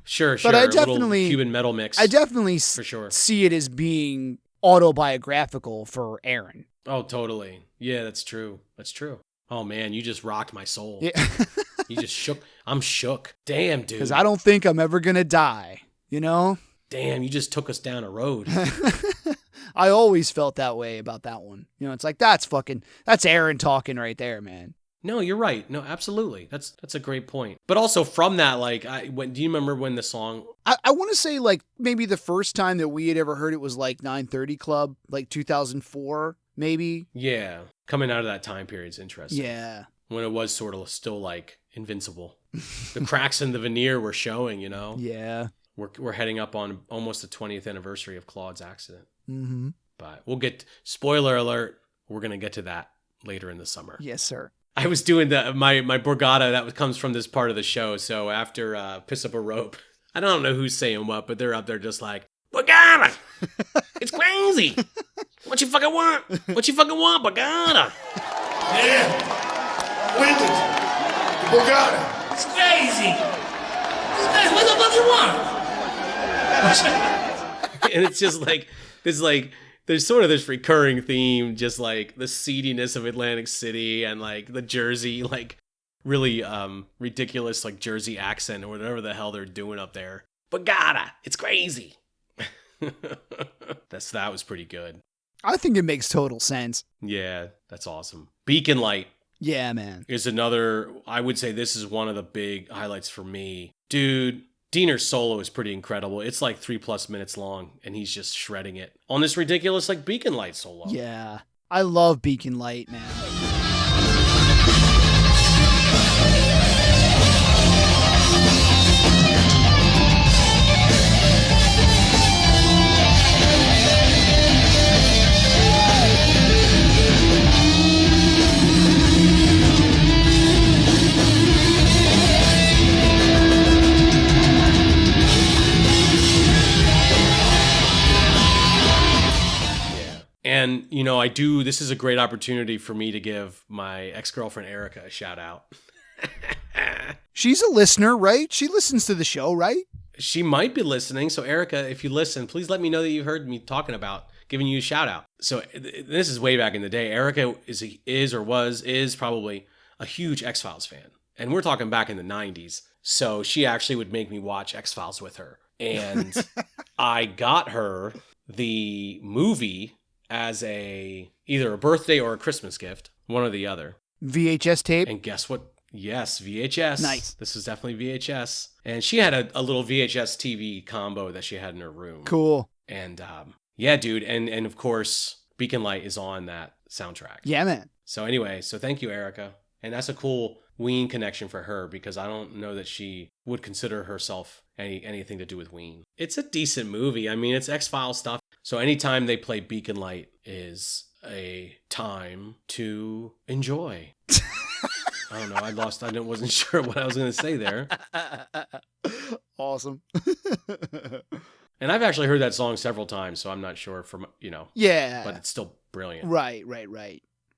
Sure. But I definitely Cuban metal mix. I definitely for sure see it as being autobiographical for Aaron. Oh, totally. Yeah, that's true. Oh man, you just rocked my soul. Yeah. You just shook. I'm shook. Damn, dude. Because I don't think I'm ever gonna die. Damn, you just took us down a road. I always felt that way about that one. It's like, that's Aaron talking right there, man. No, you're right. No, absolutely. That's a great point. But also from that, like, do you remember when the song? I want to say like maybe the first time that we had ever heard it was like 930 Club, like 2004, maybe. Yeah, coming out of that time period is interesting. Yeah. When it was sort of still like invincible. The cracks in the veneer were showing, you know? Yeah. We're heading up on almost the 20th anniversary of Claude's accident. Mm-hmm. But we'll spoiler alert, we're going to get to that later in the summer. Yes, sir. I was doing my Borgata that comes from this part of the show. So after Piss Up a Rope, I don't know who's saying what, but they're up there just like, Borgata! It's crazy! What you fucking want? What you fucking want, Borgata? Yeah. Winded. Borgata. It's crazy. Hey, what the fuck you want? And it's just like, there's sort of this recurring theme, just like the seediness of Atlantic City and like the Jersey, like really ridiculous like Jersey accent or whatever the hell they're doing up there. Borgata, it's crazy. That was pretty good. I think it makes total sense. Yeah, that's awesome. Beacon Light. Yeah, man. Is another, I would say this is one of the big highlights for me. Dude, Diener's solo is pretty incredible. It's like 3+ minutes long, and he's just shredding it on this ridiculous like Beacon Light solo. Yeah. I love Beacon Light, man. And, you know, this is a great opportunity for me to give my ex-girlfriend Erica a shout out. She's a listener, right? She listens to the show, right? She might be listening. So Erica, if you listen, please let me know that you heard me talking about giving you a shout out. So this is way back in the day. Erica is probably a huge X-Files fan. And we're talking back in the 90s. So she actually would make me watch X-Files with her. And I got her the movie as either a birthday or a Christmas gift, one or the other. VHS tape? And guess what? Yes, VHS. Nice. This is definitely VHS. And she had a little VHS TV combo that she had in her room. Cool. And yeah, dude. And of course, Beacon Light is on that soundtrack. Yeah, man. So anyway, thank you, Erica. And that's a cool Ween connection for her because I don't know that she would consider herself anything to do with Ween. It's a decent movie. I mean, it's X-Files stuff. So anytime they play Beacon Light is a time to enjoy. I don't know. I wasn't sure what I was going to say there. Awesome. And I've actually heard that song several times, so I'm not sure Yeah. but it's still brilliant. Right.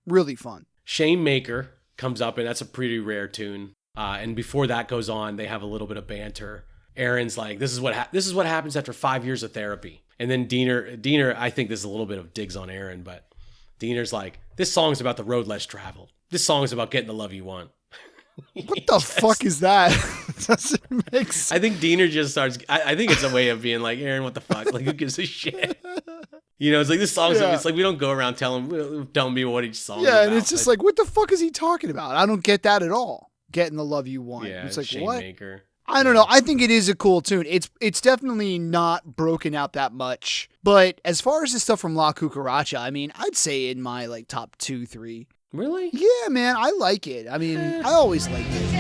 Really fun. Shane Maker comes up, and that's a pretty rare tune. And before that goes on, they have a little bit of banter. Aaron's like, this is what happens after 5 years of therapy. And then Diener, I think this is a little bit of digs on Aaron, but Diener's like, this song's about the road less traveled. This song is about getting the love you want. What the fuck is that? Doesn't make sense. I think Diener just starts, I think it's a way of being like, Aaron, what the fuck? Like, who gives a shit? You know, it's like this song's, it's like we don't go around telling me what each song is about. And it's just like, what the fuck is he talking about? I don't get that at all. Getting the love you want. Yeah, it's like, Shane what? Maker. I don't know. I think it is a cool tune. It's definitely not broken out that much. But as far as the stuff from La Cucaracha, I mean, I'd say in my like top 2, 3. Really? Yeah, man, I like it. I mean, I always liked it.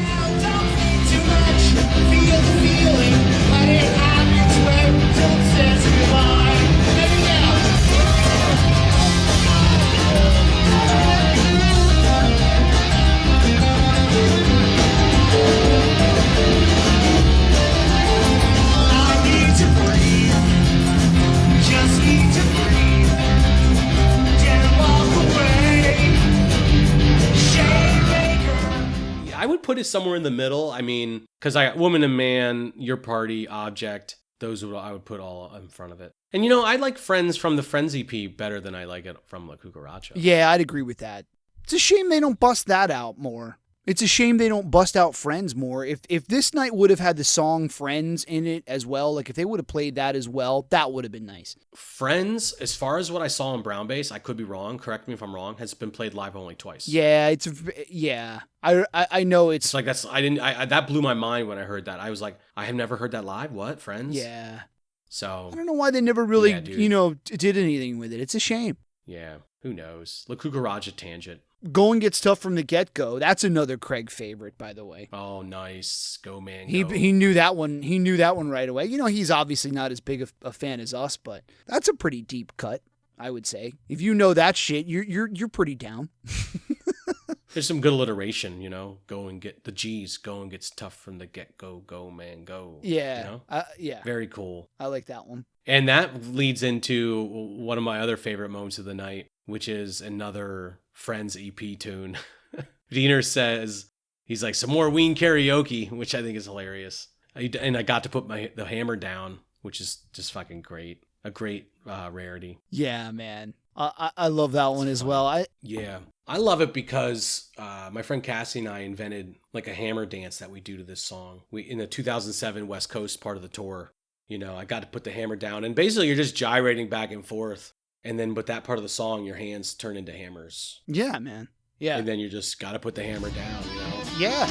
I would put it somewhere in the middle. I mean, because I got Woman and Man, Your Party, Object. I would put all in front of it. And, you know, I like Friends from the Friends EP better than I like it from La Cucaracha. Yeah, I'd agree with that. It's a shame they don't bust that out more. It's a shame they don't bust out Friends more. If this night would have had the song Friends in it as well, like if they would have played that as well, that would have been nice. Friends, as far as what I saw in Brown Bass, I could be wrong. Correct me if I'm wrong. Has been played live only twice. Yeah, I know it's It's like that blew my mind when I heard that. I was like, I have never heard that live. What? Friends? yeah. So I don't know why they never really, Yeah, dude. did anything with it. It's a shame. yeah, who knows? La Cucaracha tangent. Going Gets Tough from the get-go. That's another Craig favorite, by the way. Oh, nice. Go, man. He Go. knew that one. He knew that one right away. You know, he's obviously not as big a fan as us, but that's a pretty deep cut, I would say. If you know that shit, you're pretty down. There's some good alliteration, you know. Go and get the G's. Going gets tough from the get-go. Go, man, go. Yeah. You know? Yeah. Very cool. I like that one. And that leads into one of my other favorite moments of the night, which is another Friends EP tune. Diener says, he's like, some more Ween karaoke, which I think is hilarious. And I got to put the hammer down, which is just fucking great. A great rarity. Yeah, man. I love that one as well. I love it because my friend Cassie and I invented like a hammer dance that we do to this song. We in the 2007 West Coast part of the tour. You know, I got to put the hammer down, and basically you're just gyrating back and forth, and then with that part of the song, your hands turn into hammers. Yeah, man. Yeah. And then you just got to put the hammer down. You know. Yeah.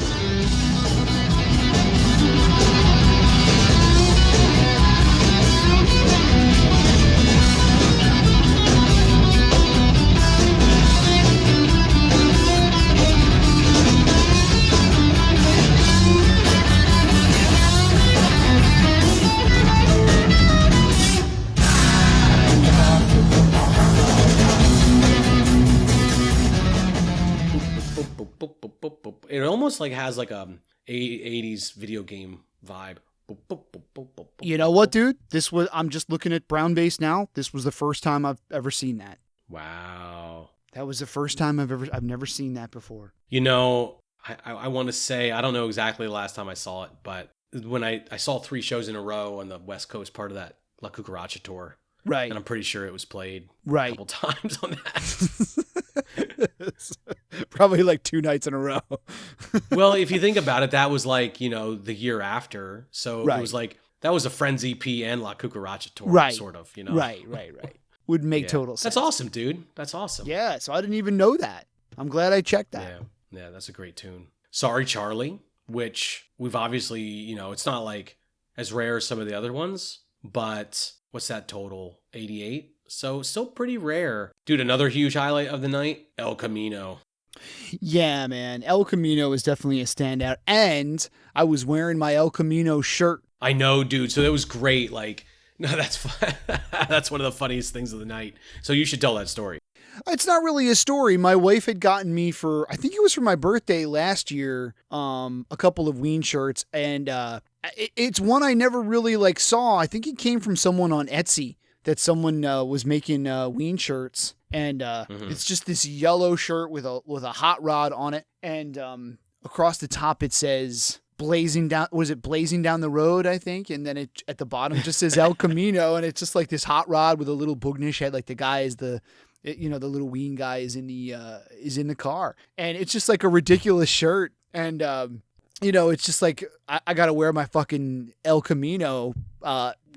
It almost like has like a 80s video game vibe. You know what, dude? I'm just looking at Brown Bass now. This was the first time I've ever seen that. Wow. That was the first time I've never seen that before. You know, I want to say, I don't know exactly the last time I saw it, but when I saw 3 shows in a row on the West Coast part of that La Cucaracha tour. Right. And I'm pretty sure it was played right. a couple times on that. Probably like 2 nights in a row. Well, if you think about it, that was like, you know, the year after. So right. It was like, that was a Friends EP and La Cucaracha tour, right. sort of, you know? Right. Would make total sense. That's awesome, dude. That's awesome. Yeah, so I didn't even know that. I'm glad I checked that. Yeah, that's a great tune. Sorry, Charlie, which we've obviously, you know, it's not like as rare as some of the other ones, but what's that total? 88? So still pretty rare. Dude, another huge highlight of the night, El Camino. Yeah, man. El Camino is definitely a standout. And I was wearing my El Camino shirt. I know, dude. So that was great. Like, no, that's one of the funniest things of the night. So you should tell that story. It's not really a story. My wife had gotten me I think it was for my birthday last year, a couple of Ween shirts. And it's one I never really like saw. I think it came from someone on Etsy that someone was making Ween shirts. And it's just this yellow shirt with a hot rod on it. And across the top it says blazing down the road, I think, and then it at the bottom just says El Camino, and it's just like this hot rod with a little boognish head, like the guy is the little Ween guy is in the car, and it's just like a ridiculous shirt, and it's just like I gotta wear my fucking El Camino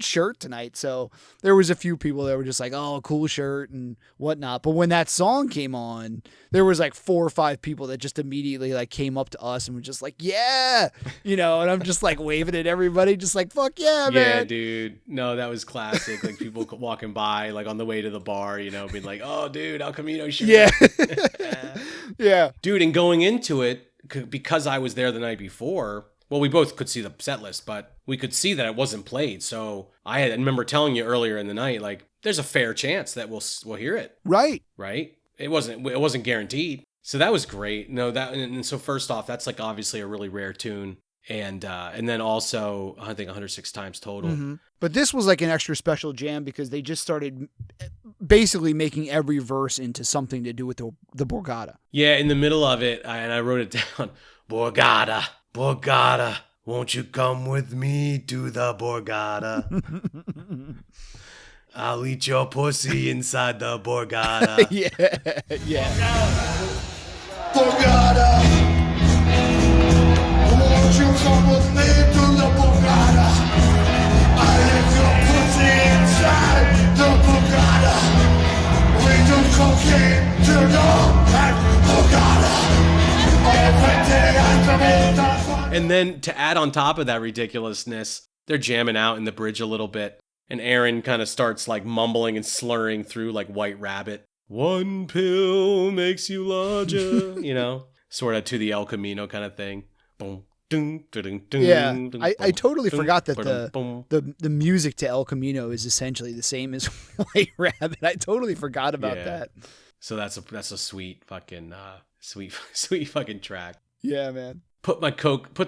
shirt tonight. So there was a few people that were just like, oh, cool shirt and whatnot. But when that song came on, there was like 4 or 5 people that just immediately like came up to us and were just like, yeah, and I'm just like waving at everybody, just like, fuck yeah, man. Yeah, dude. No, that was classic. Like people walking by, like on the way to the bar, being like, oh, dude, El Camino shirt. Yeah. Yeah. Dude, and going into it, because I was there the night before, well, we both could see the set list, but we could see that it wasn't played. So I remember telling you earlier in the night, like, there's a fair chance that we'll hear it. Right. Right. It wasn't guaranteed. So that was great. No, and so first off, that's like obviously a really rare tune. And then also, I think 106 times total. Mm-hmm. But this was like an extra special jam because they just started basically making every verse into something to do with the Borgata. Yeah, in the middle of it, and I wrote it down, Borgata, Borgata, won't you come with me to the Borgata? I'll eat your pussy inside the Borgata. Yeah. Borgata, And then to add on top of that ridiculousness, they're jamming out in the bridge a little bit. And Aaron kind of starts like mumbling and slurring through like White Rabbit. One pill makes you larger, you know, sort of to the El Camino kind of thing. Boom. Yeah, I totally forgot that the music to El Camino is essentially the same as White Rabbit. I totally forgot about that. So that's a sweet fucking sweet fucking track. Yeah, man. Put the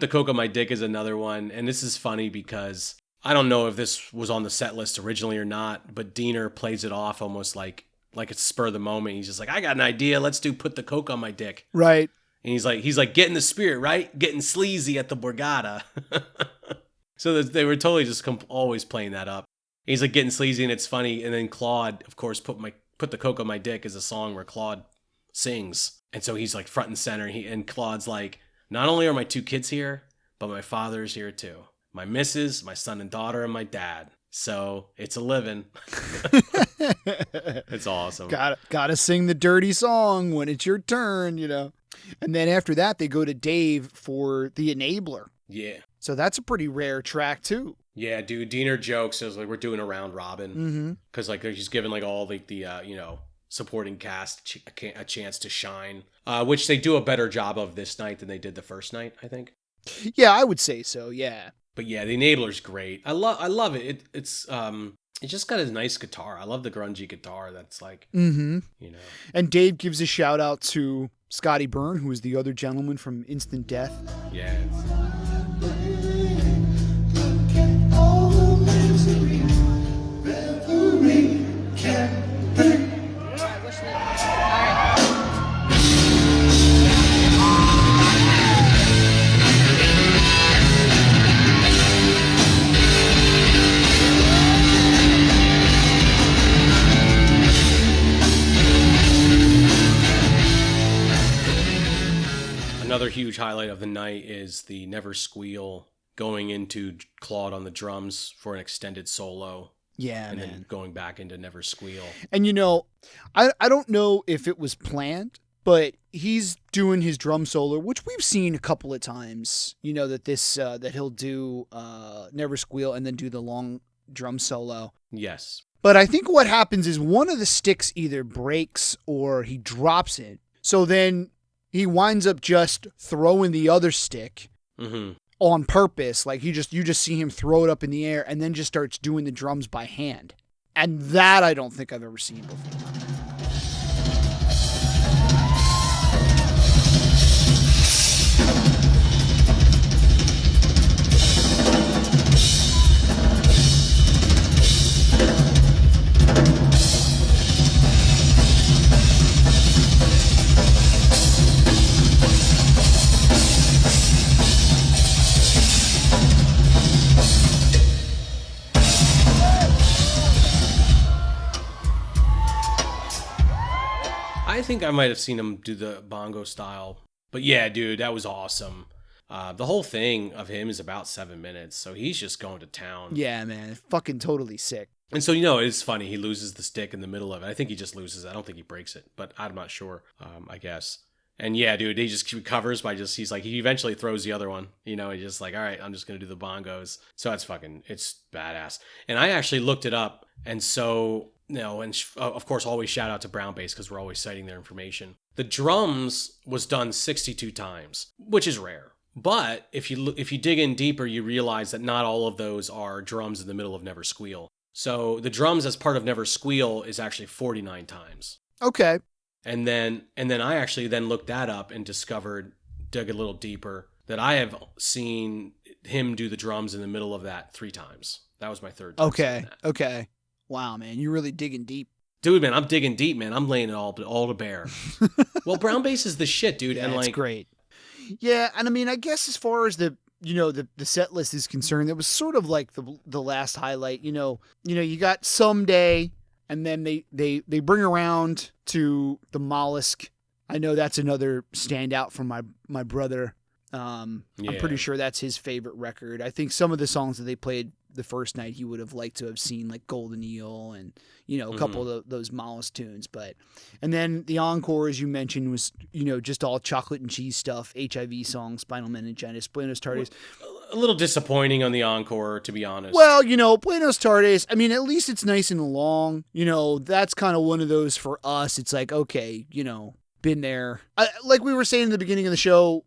coke on my dick is another one, and this is funny because I don't know if this was on the set list originally or not, but Diener plays it off almost like it's spur of the moment. He's just like, I got an idea. Let's put the coke on my dick. Right. And he's like, getting the spirit, right? Getting sleazy at the Borgata. So they were totally just always playing that up. And he's like getting sleazy, and it's funny. And then Claude, of course, put the coke on my dick is a song where Claude sings, and so he's like front and center. And Claude's like, not only are my 2 kids here, but my father's here too. My missus, my son and daughter, and my dad. So it's a living. It's awesome. Gotta sing the dirty song when it's your turn, you know. And then after that, they go to Dave for The Enabler. Yeah. So that's a pretty rare track too. Yeah, dude. Diener jokes as like we're doing a round robin because like he's giving like all the supporting cast a chance to shine, which they do a better job of this night than they did the first night, I think. Yeah, I would say so. Yeah. But yeah, The Enabler's great. I love it. It's just got a nice guitar. I love the grungy guitar. That's like, you know. And Dave gives a shout out to Scotty Byrne, who is the other gentleman from Instant Death. Yeah. Another huge highlight of the night is the Never Squeal going into Claude on the drums for an extended solo. Yeah, and man. then going back into Never Squeal. And you know, I don't know if it was planned, but he's doing his drum solo, which we've seen a couple of times. You know that that he'll do Never Squeal and then do the long drum solo. Yes. But I think what happens is one of the sticks either breaks or he drops it. So then he winds up just throwing the other stick on purpose. Like you just see him throw it up in the air and then just starts doing the drums by hand. And that I don't think I've ever seen before. I think I might have seen him do the bongo style. But yeah, dude, that was awesome. The whole thing of him is about 7 minutes, so he's just going to town. Yeah, man. Fucking totally sick. And so, you know, it's funny. He loses the stick in the middle of it. I think he just loses it. I don't think he breaks it, but I'm not sure, I guess. And yeah, dude, he just recovers by he eventually throws the other one. You know, he's just like, all right, I'm just going to do the bongos. So it's badass. And I actually looked it up. And so, you know, and of course, always shout out to Brown Bass because we're always citing their information. The drums was done 62 times, which is rare. But if you dig in deeper, you realize that not all of those are drums in the middle of Never Squeal. So the drums as part of Never Squeal is actually 49 times. Okay. And then I actually then looked that up and dug a little deeper, that I have seen him do the drums in the middle of that 3 times. That was my third time. Okay. Wow, man, you're really digging deep. Dude, man, I'm digging deep, man. I'm laying it all to bear. Well, Brown Bass is the shit, dude. Yeah, and it's great. Yeah, and I mean, I guess as far as the set list is concerned, it was sort of like the last highlight. You know, you got Someday, and then they bring around to the Mollusk. I know that's another standout from my brother. I'm pretty sure that's his favorite record. I think some of the songs that they played the first night he would have liked to have seen like Golden Eel and, you know, a couple of those Mollis tunes. And then the encore, as you mentioned, was, you know, just all chocolate and cheese stuff, HIV song, spinal meningitis, Buenos Tardes. A little disappointing on the encore, to be honest. Well, you know, Buenos Tardes, I mean, at least it's nice and long. You know, that's kind of one of those for us. It's like, okay, you know, been there. Like we were saying in the beginning of the show,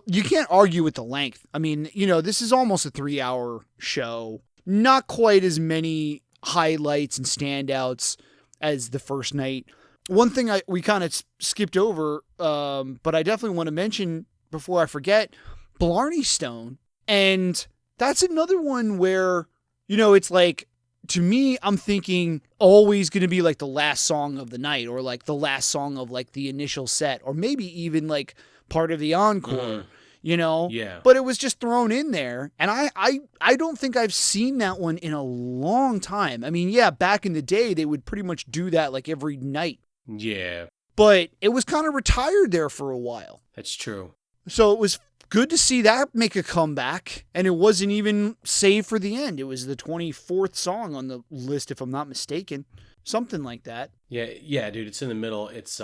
you can't argue with the length. I mean, you know, this is almost a 3-hour show. Not quite as many highlights and standouts as the first night. One thing we kind of skipped over, but I definitely want to mention before I forget, Blarney Stone. And that's another one where, you know, it's like, to me, I'm thinking always going to be like the last song of the night, or like the last song of like the initial set, or maybe even like part of the encore, you know? Yeah. But it was just thrown in there. And I don't think I've seen that one in a long time. I mean, yeah, back in the day, they would pretty much do that like every night. Yeah. But it was kind of retired there for a while. That's true. So it was good to see that make a comeback, and it wasn't even saved for the end. It was the 24th song on the list, if I'm not mistaken. Something like that. Yeah, dude, it's in the middle. It's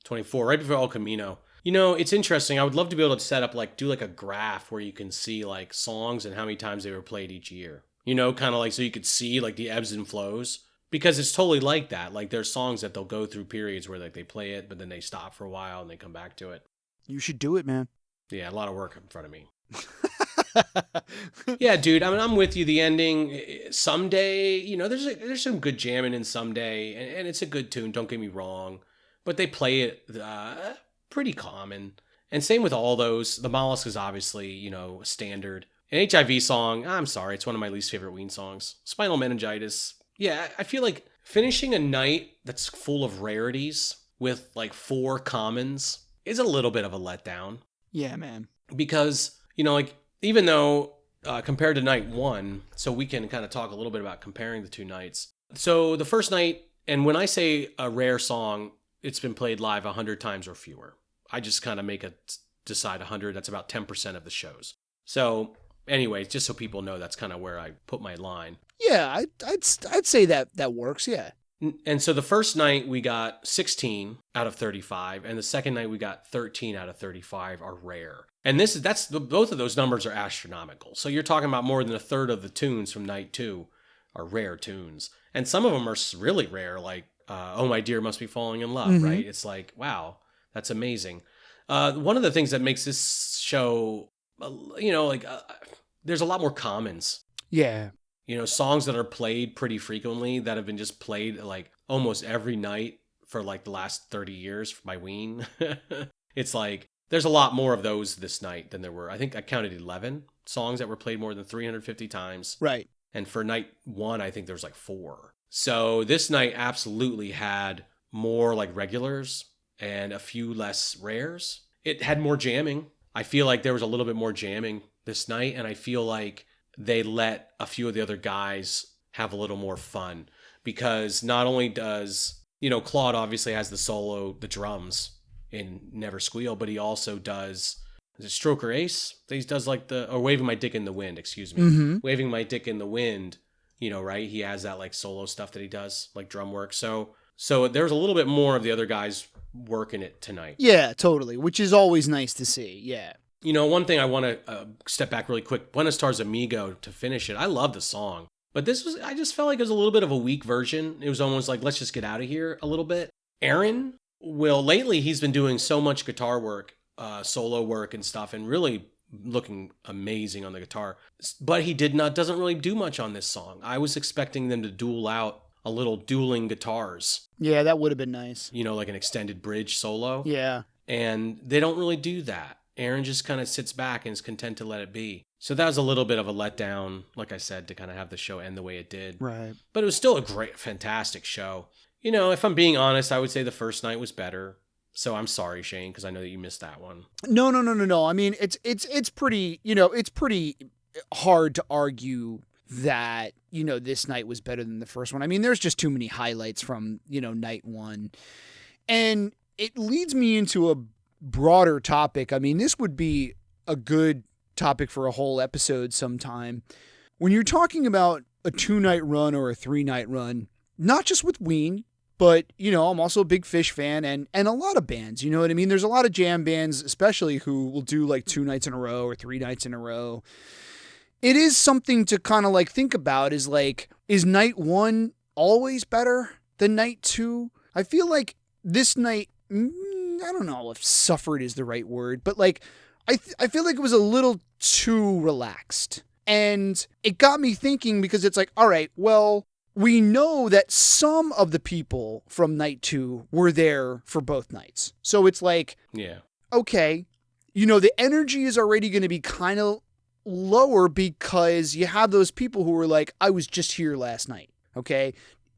24, right before El Camino. You know, it's interesting. I would love to be able to set up, like, do like a graph where you can see like songs and how many times they were played each year. You know, kind of like so you could see like the ebbs and flows. Because it's totally like that. Like, there's songs that they'll go through periods where like they play it, but then they stop for a while and they come back to it. You should do it, man. Yeah, a lot of work in front of me. Yeah, dude, I mean, I'm with you. The ending, Someday, you know, there's some good jamming in Someday, and it's a good tune, don't get me wrong. But they play it pretty common. And same with all those. The Mollusk is obviously, you know, a standard. An HIV song, I'm sorry, it's one of my least favorite Ween songs. Spinal Meningitis. Yeah, I feel like finishing a night that's full of rarities with like 4 commons is a little bit of a letdown. Yeah, man. Because, you know, like, even though compared to night 1, so we can kind of talk a little bit about comparing the 2 nights. So the first night, and when I say a rare song, it's been played live 100 times or fewer. I just kind of decide 100. That's about 10% of the shows. So anyways, just so people know, that's kind of where I put my line. Yeah, I'd say that works, yeah. And so the first night we got 16 out of 35, and the second night we got 13 out of 35 are rare. And both of those numbers are astronomical. So you're talking about more than a third of the tunes from night 2 are rare tunes. And some of them are really rare, like Oh My Dear Must Be Falling in Love, right? It's like, wow, that's amazing. One of the things that makes this show, you know, like there's a lot more commons. Yeah. You know, songs that are played pretty frequently that have been just played like almost every night for like the last 30 years by Ween. It's like, there's a lot more of those this night than there were. I think I counted 11 songs that were played more than 350 times. Right. And for night 1, I think there was like 4. So this night absolutely had more like regulars and a few less rares. It had more jamming. I feel like there was a little bit more jamming this night, and I feel like they let a few of the other guys have a little more fun, because not only does, you know, Claude obviously has the drums in Never Squeal, but he also does, is it Stroker Ace? He does like or Waving My Dick in the Wind, excuse me. Waving My Dick in the Wind, you know, right? He has that like solo stuff that he does, like drum work. So there's a little bit more of the other guys working it tonight. Yeah, totally, which is always nice to see, yeah. You know, one thing I want to step back really quick. Buenos Stars Amigo, to finish it. I love the song. But I just felt like it was a little bit of a weak version. It was almost like, let's just get out of here a little bit. Aaron, lately he's been doing so much guitar work, solo work and stuff, and really looking amazing on the guitar. But he doesn't really do much on this song. I was expecting them to duel out a little dueling guitars. Yeah, that would have been nice. You know, like an extended bridge solo. Yeah. And they don't really do that. Aaron just kind of sits back and is content to let it be. So that was a little bit of a letdown, like I said, to kind of have the show end the way it did. Right. But it was still a great, fantastic show. You know, if I'm being honest, I would say the first night was better. So I'm sorry, Shane, because I know that you missed that one. No. I mean, it's pretty, you know, it's pretty hard to argue that, you know, this night was better than the first one. I mean, there's just too many highlights from, you know, night 1. And it leads me into a broader topic. I mean, this would be a good topic for a whole episode sometime, when you're talking about a 2-night run or a 3-night run, not just with Ween, but, I'm also a big Fish fan and a lot of bands, you know what I mean? There's a lot of jam bands, especially who will do like 2 nights in a row or 3 nights in a row. It is something to kind of like think about is like, is night 1 always better than night 2? I feel like this night, I don't know if suffered is the right word, but like, I feel like it was a little too relaxed. And it got me thinking because it's like, all right, well, we know that some of the people from night 2 were there for both nights. So it's like, Yeah. okay, the energy is already going to be kind of lower because you have those people who were like, I was just here last night. Okay.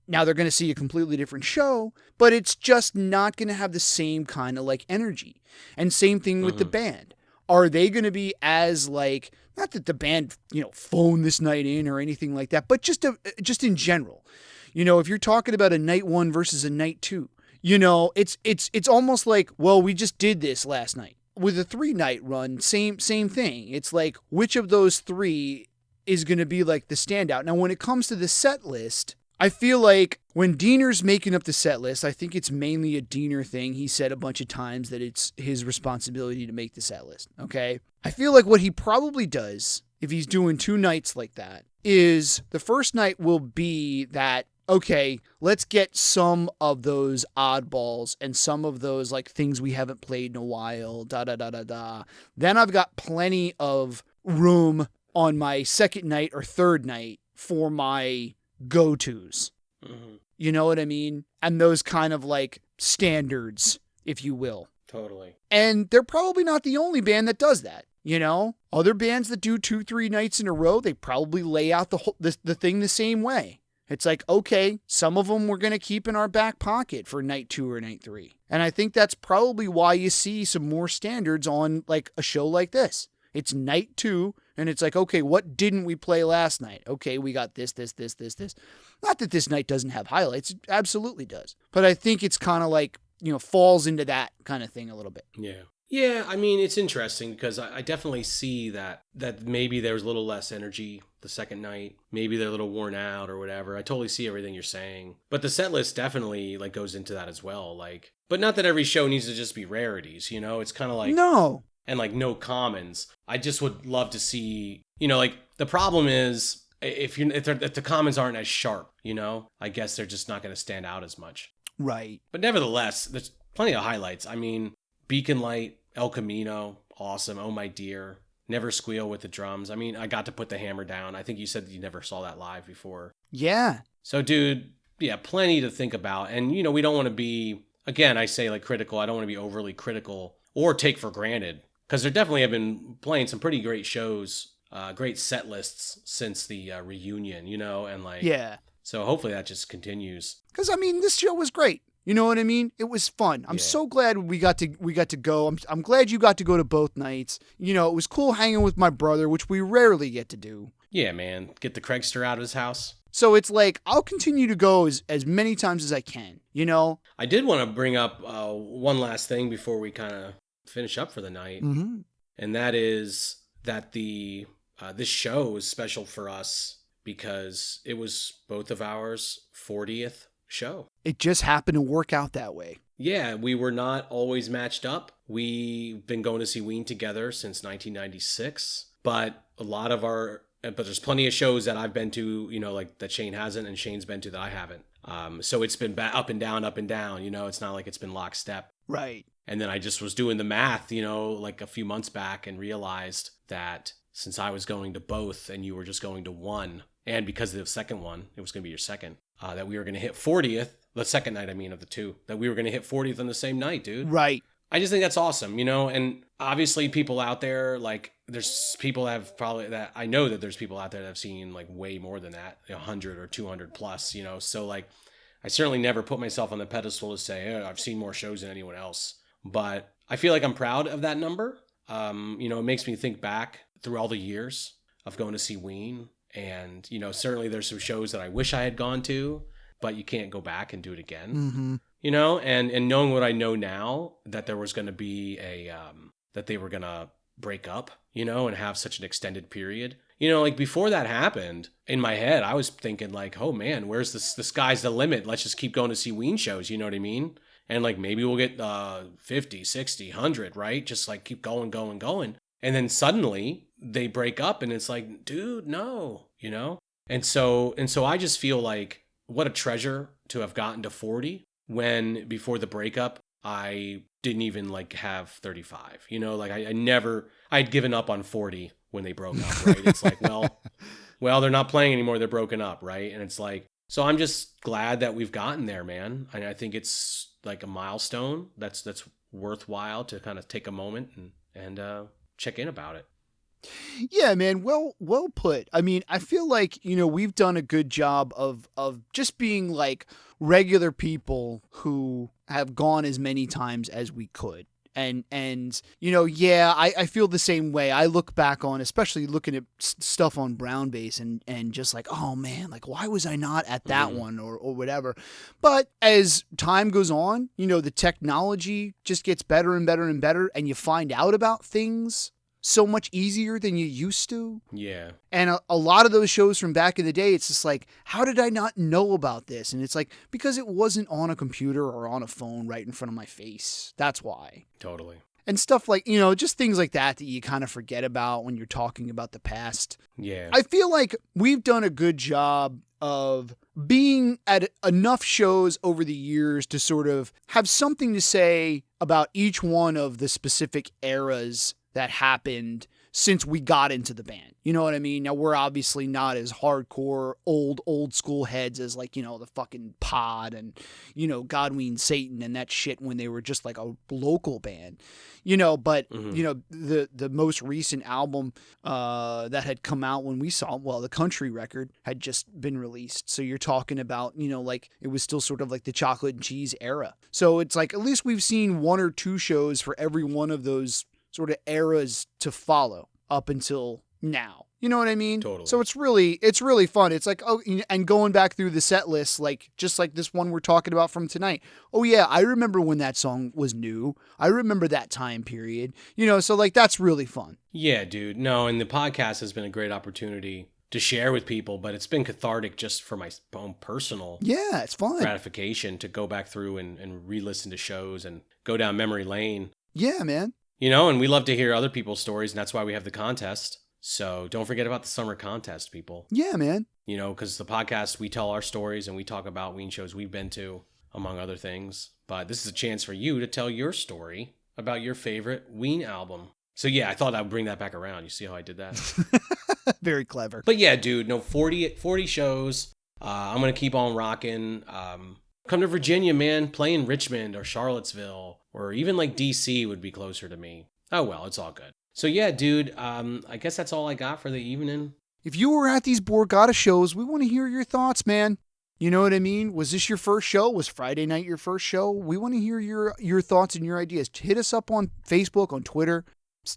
Now they're going to see a completely different show, but it's just not going to have the same kind of like energy. And same thing with the band. Are they going to be as like, not that the band, phoned this night in or anything like that, but just in general, if you're talking about a night 1 versus a night 2, it's almost like, well, we just did this last night. With a 3-night run, same thing. It's like, which of those 3 is going to be like the standout? Now, when it comes to the set list, I feel like when Diener's making up the set list, I think it's mainly a Diener thing. He said a bunch of times that it's his responsibility to make the set list, okay? I feel like what he probably does, if he's doing 2 nights like that, is the first night will be that, okay, let's get some of those oddballs and some of those like things we haven't played in a while, da-da-da-da-da. Then I've got plenty of room on my second night or third night for my go-tos. Mm-hmm. You know what I mean? And those kind of like standards, if you will. Totally. And they're probably not the only band that does that. Other bands that do 2-3 nights in a row, they probably lay out the thing the same way. It's like, okay, some of them we're going to keep in our back pocket for night 2 or night 3. And I think that's probably why you see some more standards on like a show like this. It's night 2, and it's like, okay, what didn't we play last night? Okay, we got this. Not that this night doesn't have highlights. It absolutely does. But I think it's kind of like, falls into that kind of thing a little bit. Yeah. Yeah, I mean, it's interesting because I definitely see that maybe there's a little less energy the second night. Maybe they're a little worn out or whatever. I totally see everything you're saying. But the set list definitely like goes into that as well. Like, but not that every show needs to just be rarities, It's kind of like... No. And like no commons. I just would love to see, like the problem is if the commons aren't as sharp, I guess they're just not going to stand out as much. Right. But nevertheless, there's plenty of highlights. I mean, Beacon Light, El Camino, awesome. Oh My Dear, Never Squeal with the drums. I mean, I got to put the hammer down. I think you said that you never saw that live before. Yeah. So, dude, yeah, plenty to think about. And, we don't want to be, again, I say like critical. I don't want to be overly critical or take for granted. Because there definitely have been playing some pretty great shows, great set lists since the reunion, and like... Yeah. So hopefully that just continues. Because, I mean, this show was great. You know what I mean? It was fun. I'm so glad we got to go. I'm glad you got to go to both nights. It was cool hanging with my brother, which we rarely get to do. Yeah, man. Get the Craigster out of his house. So it's like, I'll continue to go as many times as I can, I did want to bring up one last thing before we kind of finish up for the night. Mm-hmm. And that is that this show is special for us because it was both of ours 40th show. It just happened to work out that way. Yeah, we were not always matched up. We've been going to see Ween together since 1996, but there's plenty of shows that I've been to, like that Shane hasn't and Shane's been to that I haven't. So it's been up and down. It's not like it's been lockstep. Right. And then I just was doing the math, like a few months back and realized that since I was going to both and you were just going to one, and because of the second one, it was going to be your second, that we were going to hit 40th, the second night, of the two, that we were going to hit 40th on the same night, dude. Right. I just think that's awesome, and obviously people out there, like there's people that have probably that I know that there's people out there that have seen like way more than that, 100 or 200 plus, so like I certainly never put myself on the pedestal to say, I've seen more shows than anyone else. But I feel like I'm proud of that number. It makes me think back through all the years of going to see Ween. And, certainly there's some shows that I wish I had gone to, but you can't go back and do it again. Mm-hmm. And knowing what I know now, that there was going to be that they were going to break up, and have such an extended period. Like before that happened, in my head, I was thinking like, oh man, where's this? The sky's the limit. Let's just keep going to see Ween shows. You know what I mean? And like maybe we'll get 50, 60, 100, right? Just like keep going. And then suddenly they break up and it's like, dude, no, And so I just feel like what a treasure to have gotten to 40 when before the breakup, I didn't even like have 35, like I'd given up on 40 when they broke up, right? It's like, well, they're not playing anymore. They're broken up. Right. And it's like, so I'm just glad that we've gotten there, man. And I think it's like a milestone that's worthwhile to kind of take a moment and check in about it. Yeah, man. Well put. I mean, I feel like, we've done a good job of just being like regular people who have gone as many times as we could. And I feel the same way. I look back on, especially looking at stuff on Brown Base and just like, oh man, like why was I not at that one or whatever. But as time goes on, the technology just gets better and better and better, and you find out about things so much easier than you used to. Yeah. And a lot of those shows from back in the day, it's just like, how did I not know about this? And it's like, because it wasn't on a computer or on a phone right in front of my face. That's why. Totally. And stuff like, just things like that you kind of forget about when you're talking about the past. Yeah. I feel like we've done a good job of being at enough shows over the years to sort of have something to say about each one of the specific eras that happened since we got into the band. You know what I mean? Now, we're obviously not as hardcore old school heads as like, the fucking Pod and, Godween Satan and that shit when they were just like a local band, but, the most recent album that had come out when we saw, the country record had just been released. So you're talking about, like it was still sort of like the chocolate and cheese era. So it's like, at least we've seen one or two shows for every one of those sort of eras to follow up until now. You know what I mean? Totally. So it's really fun. It's like, and going back through the set list, like just like this one we're talking about from tonight. Oh yeah, I remember when that song was new. I remember that time period. So like that's really fun. Yeah, dude. No, and the podcast has been a great opportunity to share with people, but it's been cathartic just for my own personal it's fun gratification to go back through and re-listen to shows and go down memory lane. Yeah, man. And we love to hear other people's stories, and that's why we have the contest. So don't forget about the summer contest, people. Yeah, man. Because the podcast, we tell our stories and we talk about Ween shows we've been to, among other things. But this is a chance for you to tell your story about your favorite Ween album. So yeah, I thought I would bring that back around. You see how I did that? Very clever. But yeah, dude, 40 shows. I'm going to keep on rocking. Come to Virginia, man. Play in Richmond or Charlottesville or even like DC would be closer to me. Oh, well, it's all good. So yeah, dude, I guess that's all I got for the evening. If you were at these Borgata shows, we want to hear your thoughts, man. You know what I mean? Was this your first show? Was Friday night your first show? We want to hear your thoughts and your ideas. Hit us up on Facebook, on Twitter.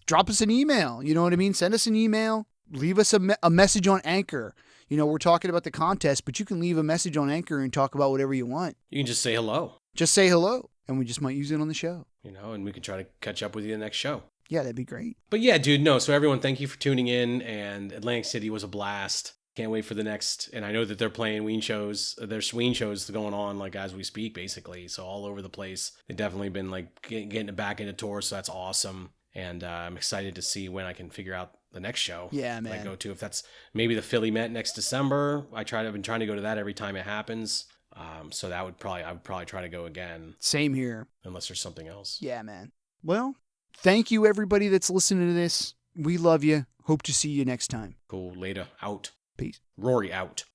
Drop us an email. You know what I mean? Send us an email. Leave us a message on Anchor. We're talking about the contest, but you can leave a message on Anchor and talk about whatever you want. You can just say hello. Just say hello, and we just might use it on the show. And we can try to catch up with you the next show. Yeah, that'd be great. But yeah, dude, no. So everyone, thank you for tuning in, and Atlantic City was a blast. Can't wait for the next, and I know that they're playing Ween shows. There's Ween shows going on like as we speak, basically. So all over the place. They've definitely been like getting it back into tour, so that's awesome. And I'm excited to see when I can figure out the next show. Yeah, man. I go to, if that's maybe the Philly Met next December. I've been trying to go to that every time it I would probably try to go again. Same here. Unless there's something else. Yeah, man. Well, thank you everybody that's listening to this. We love you. Hope to see you next time. Cool. Later. Out. Peace. Rory out.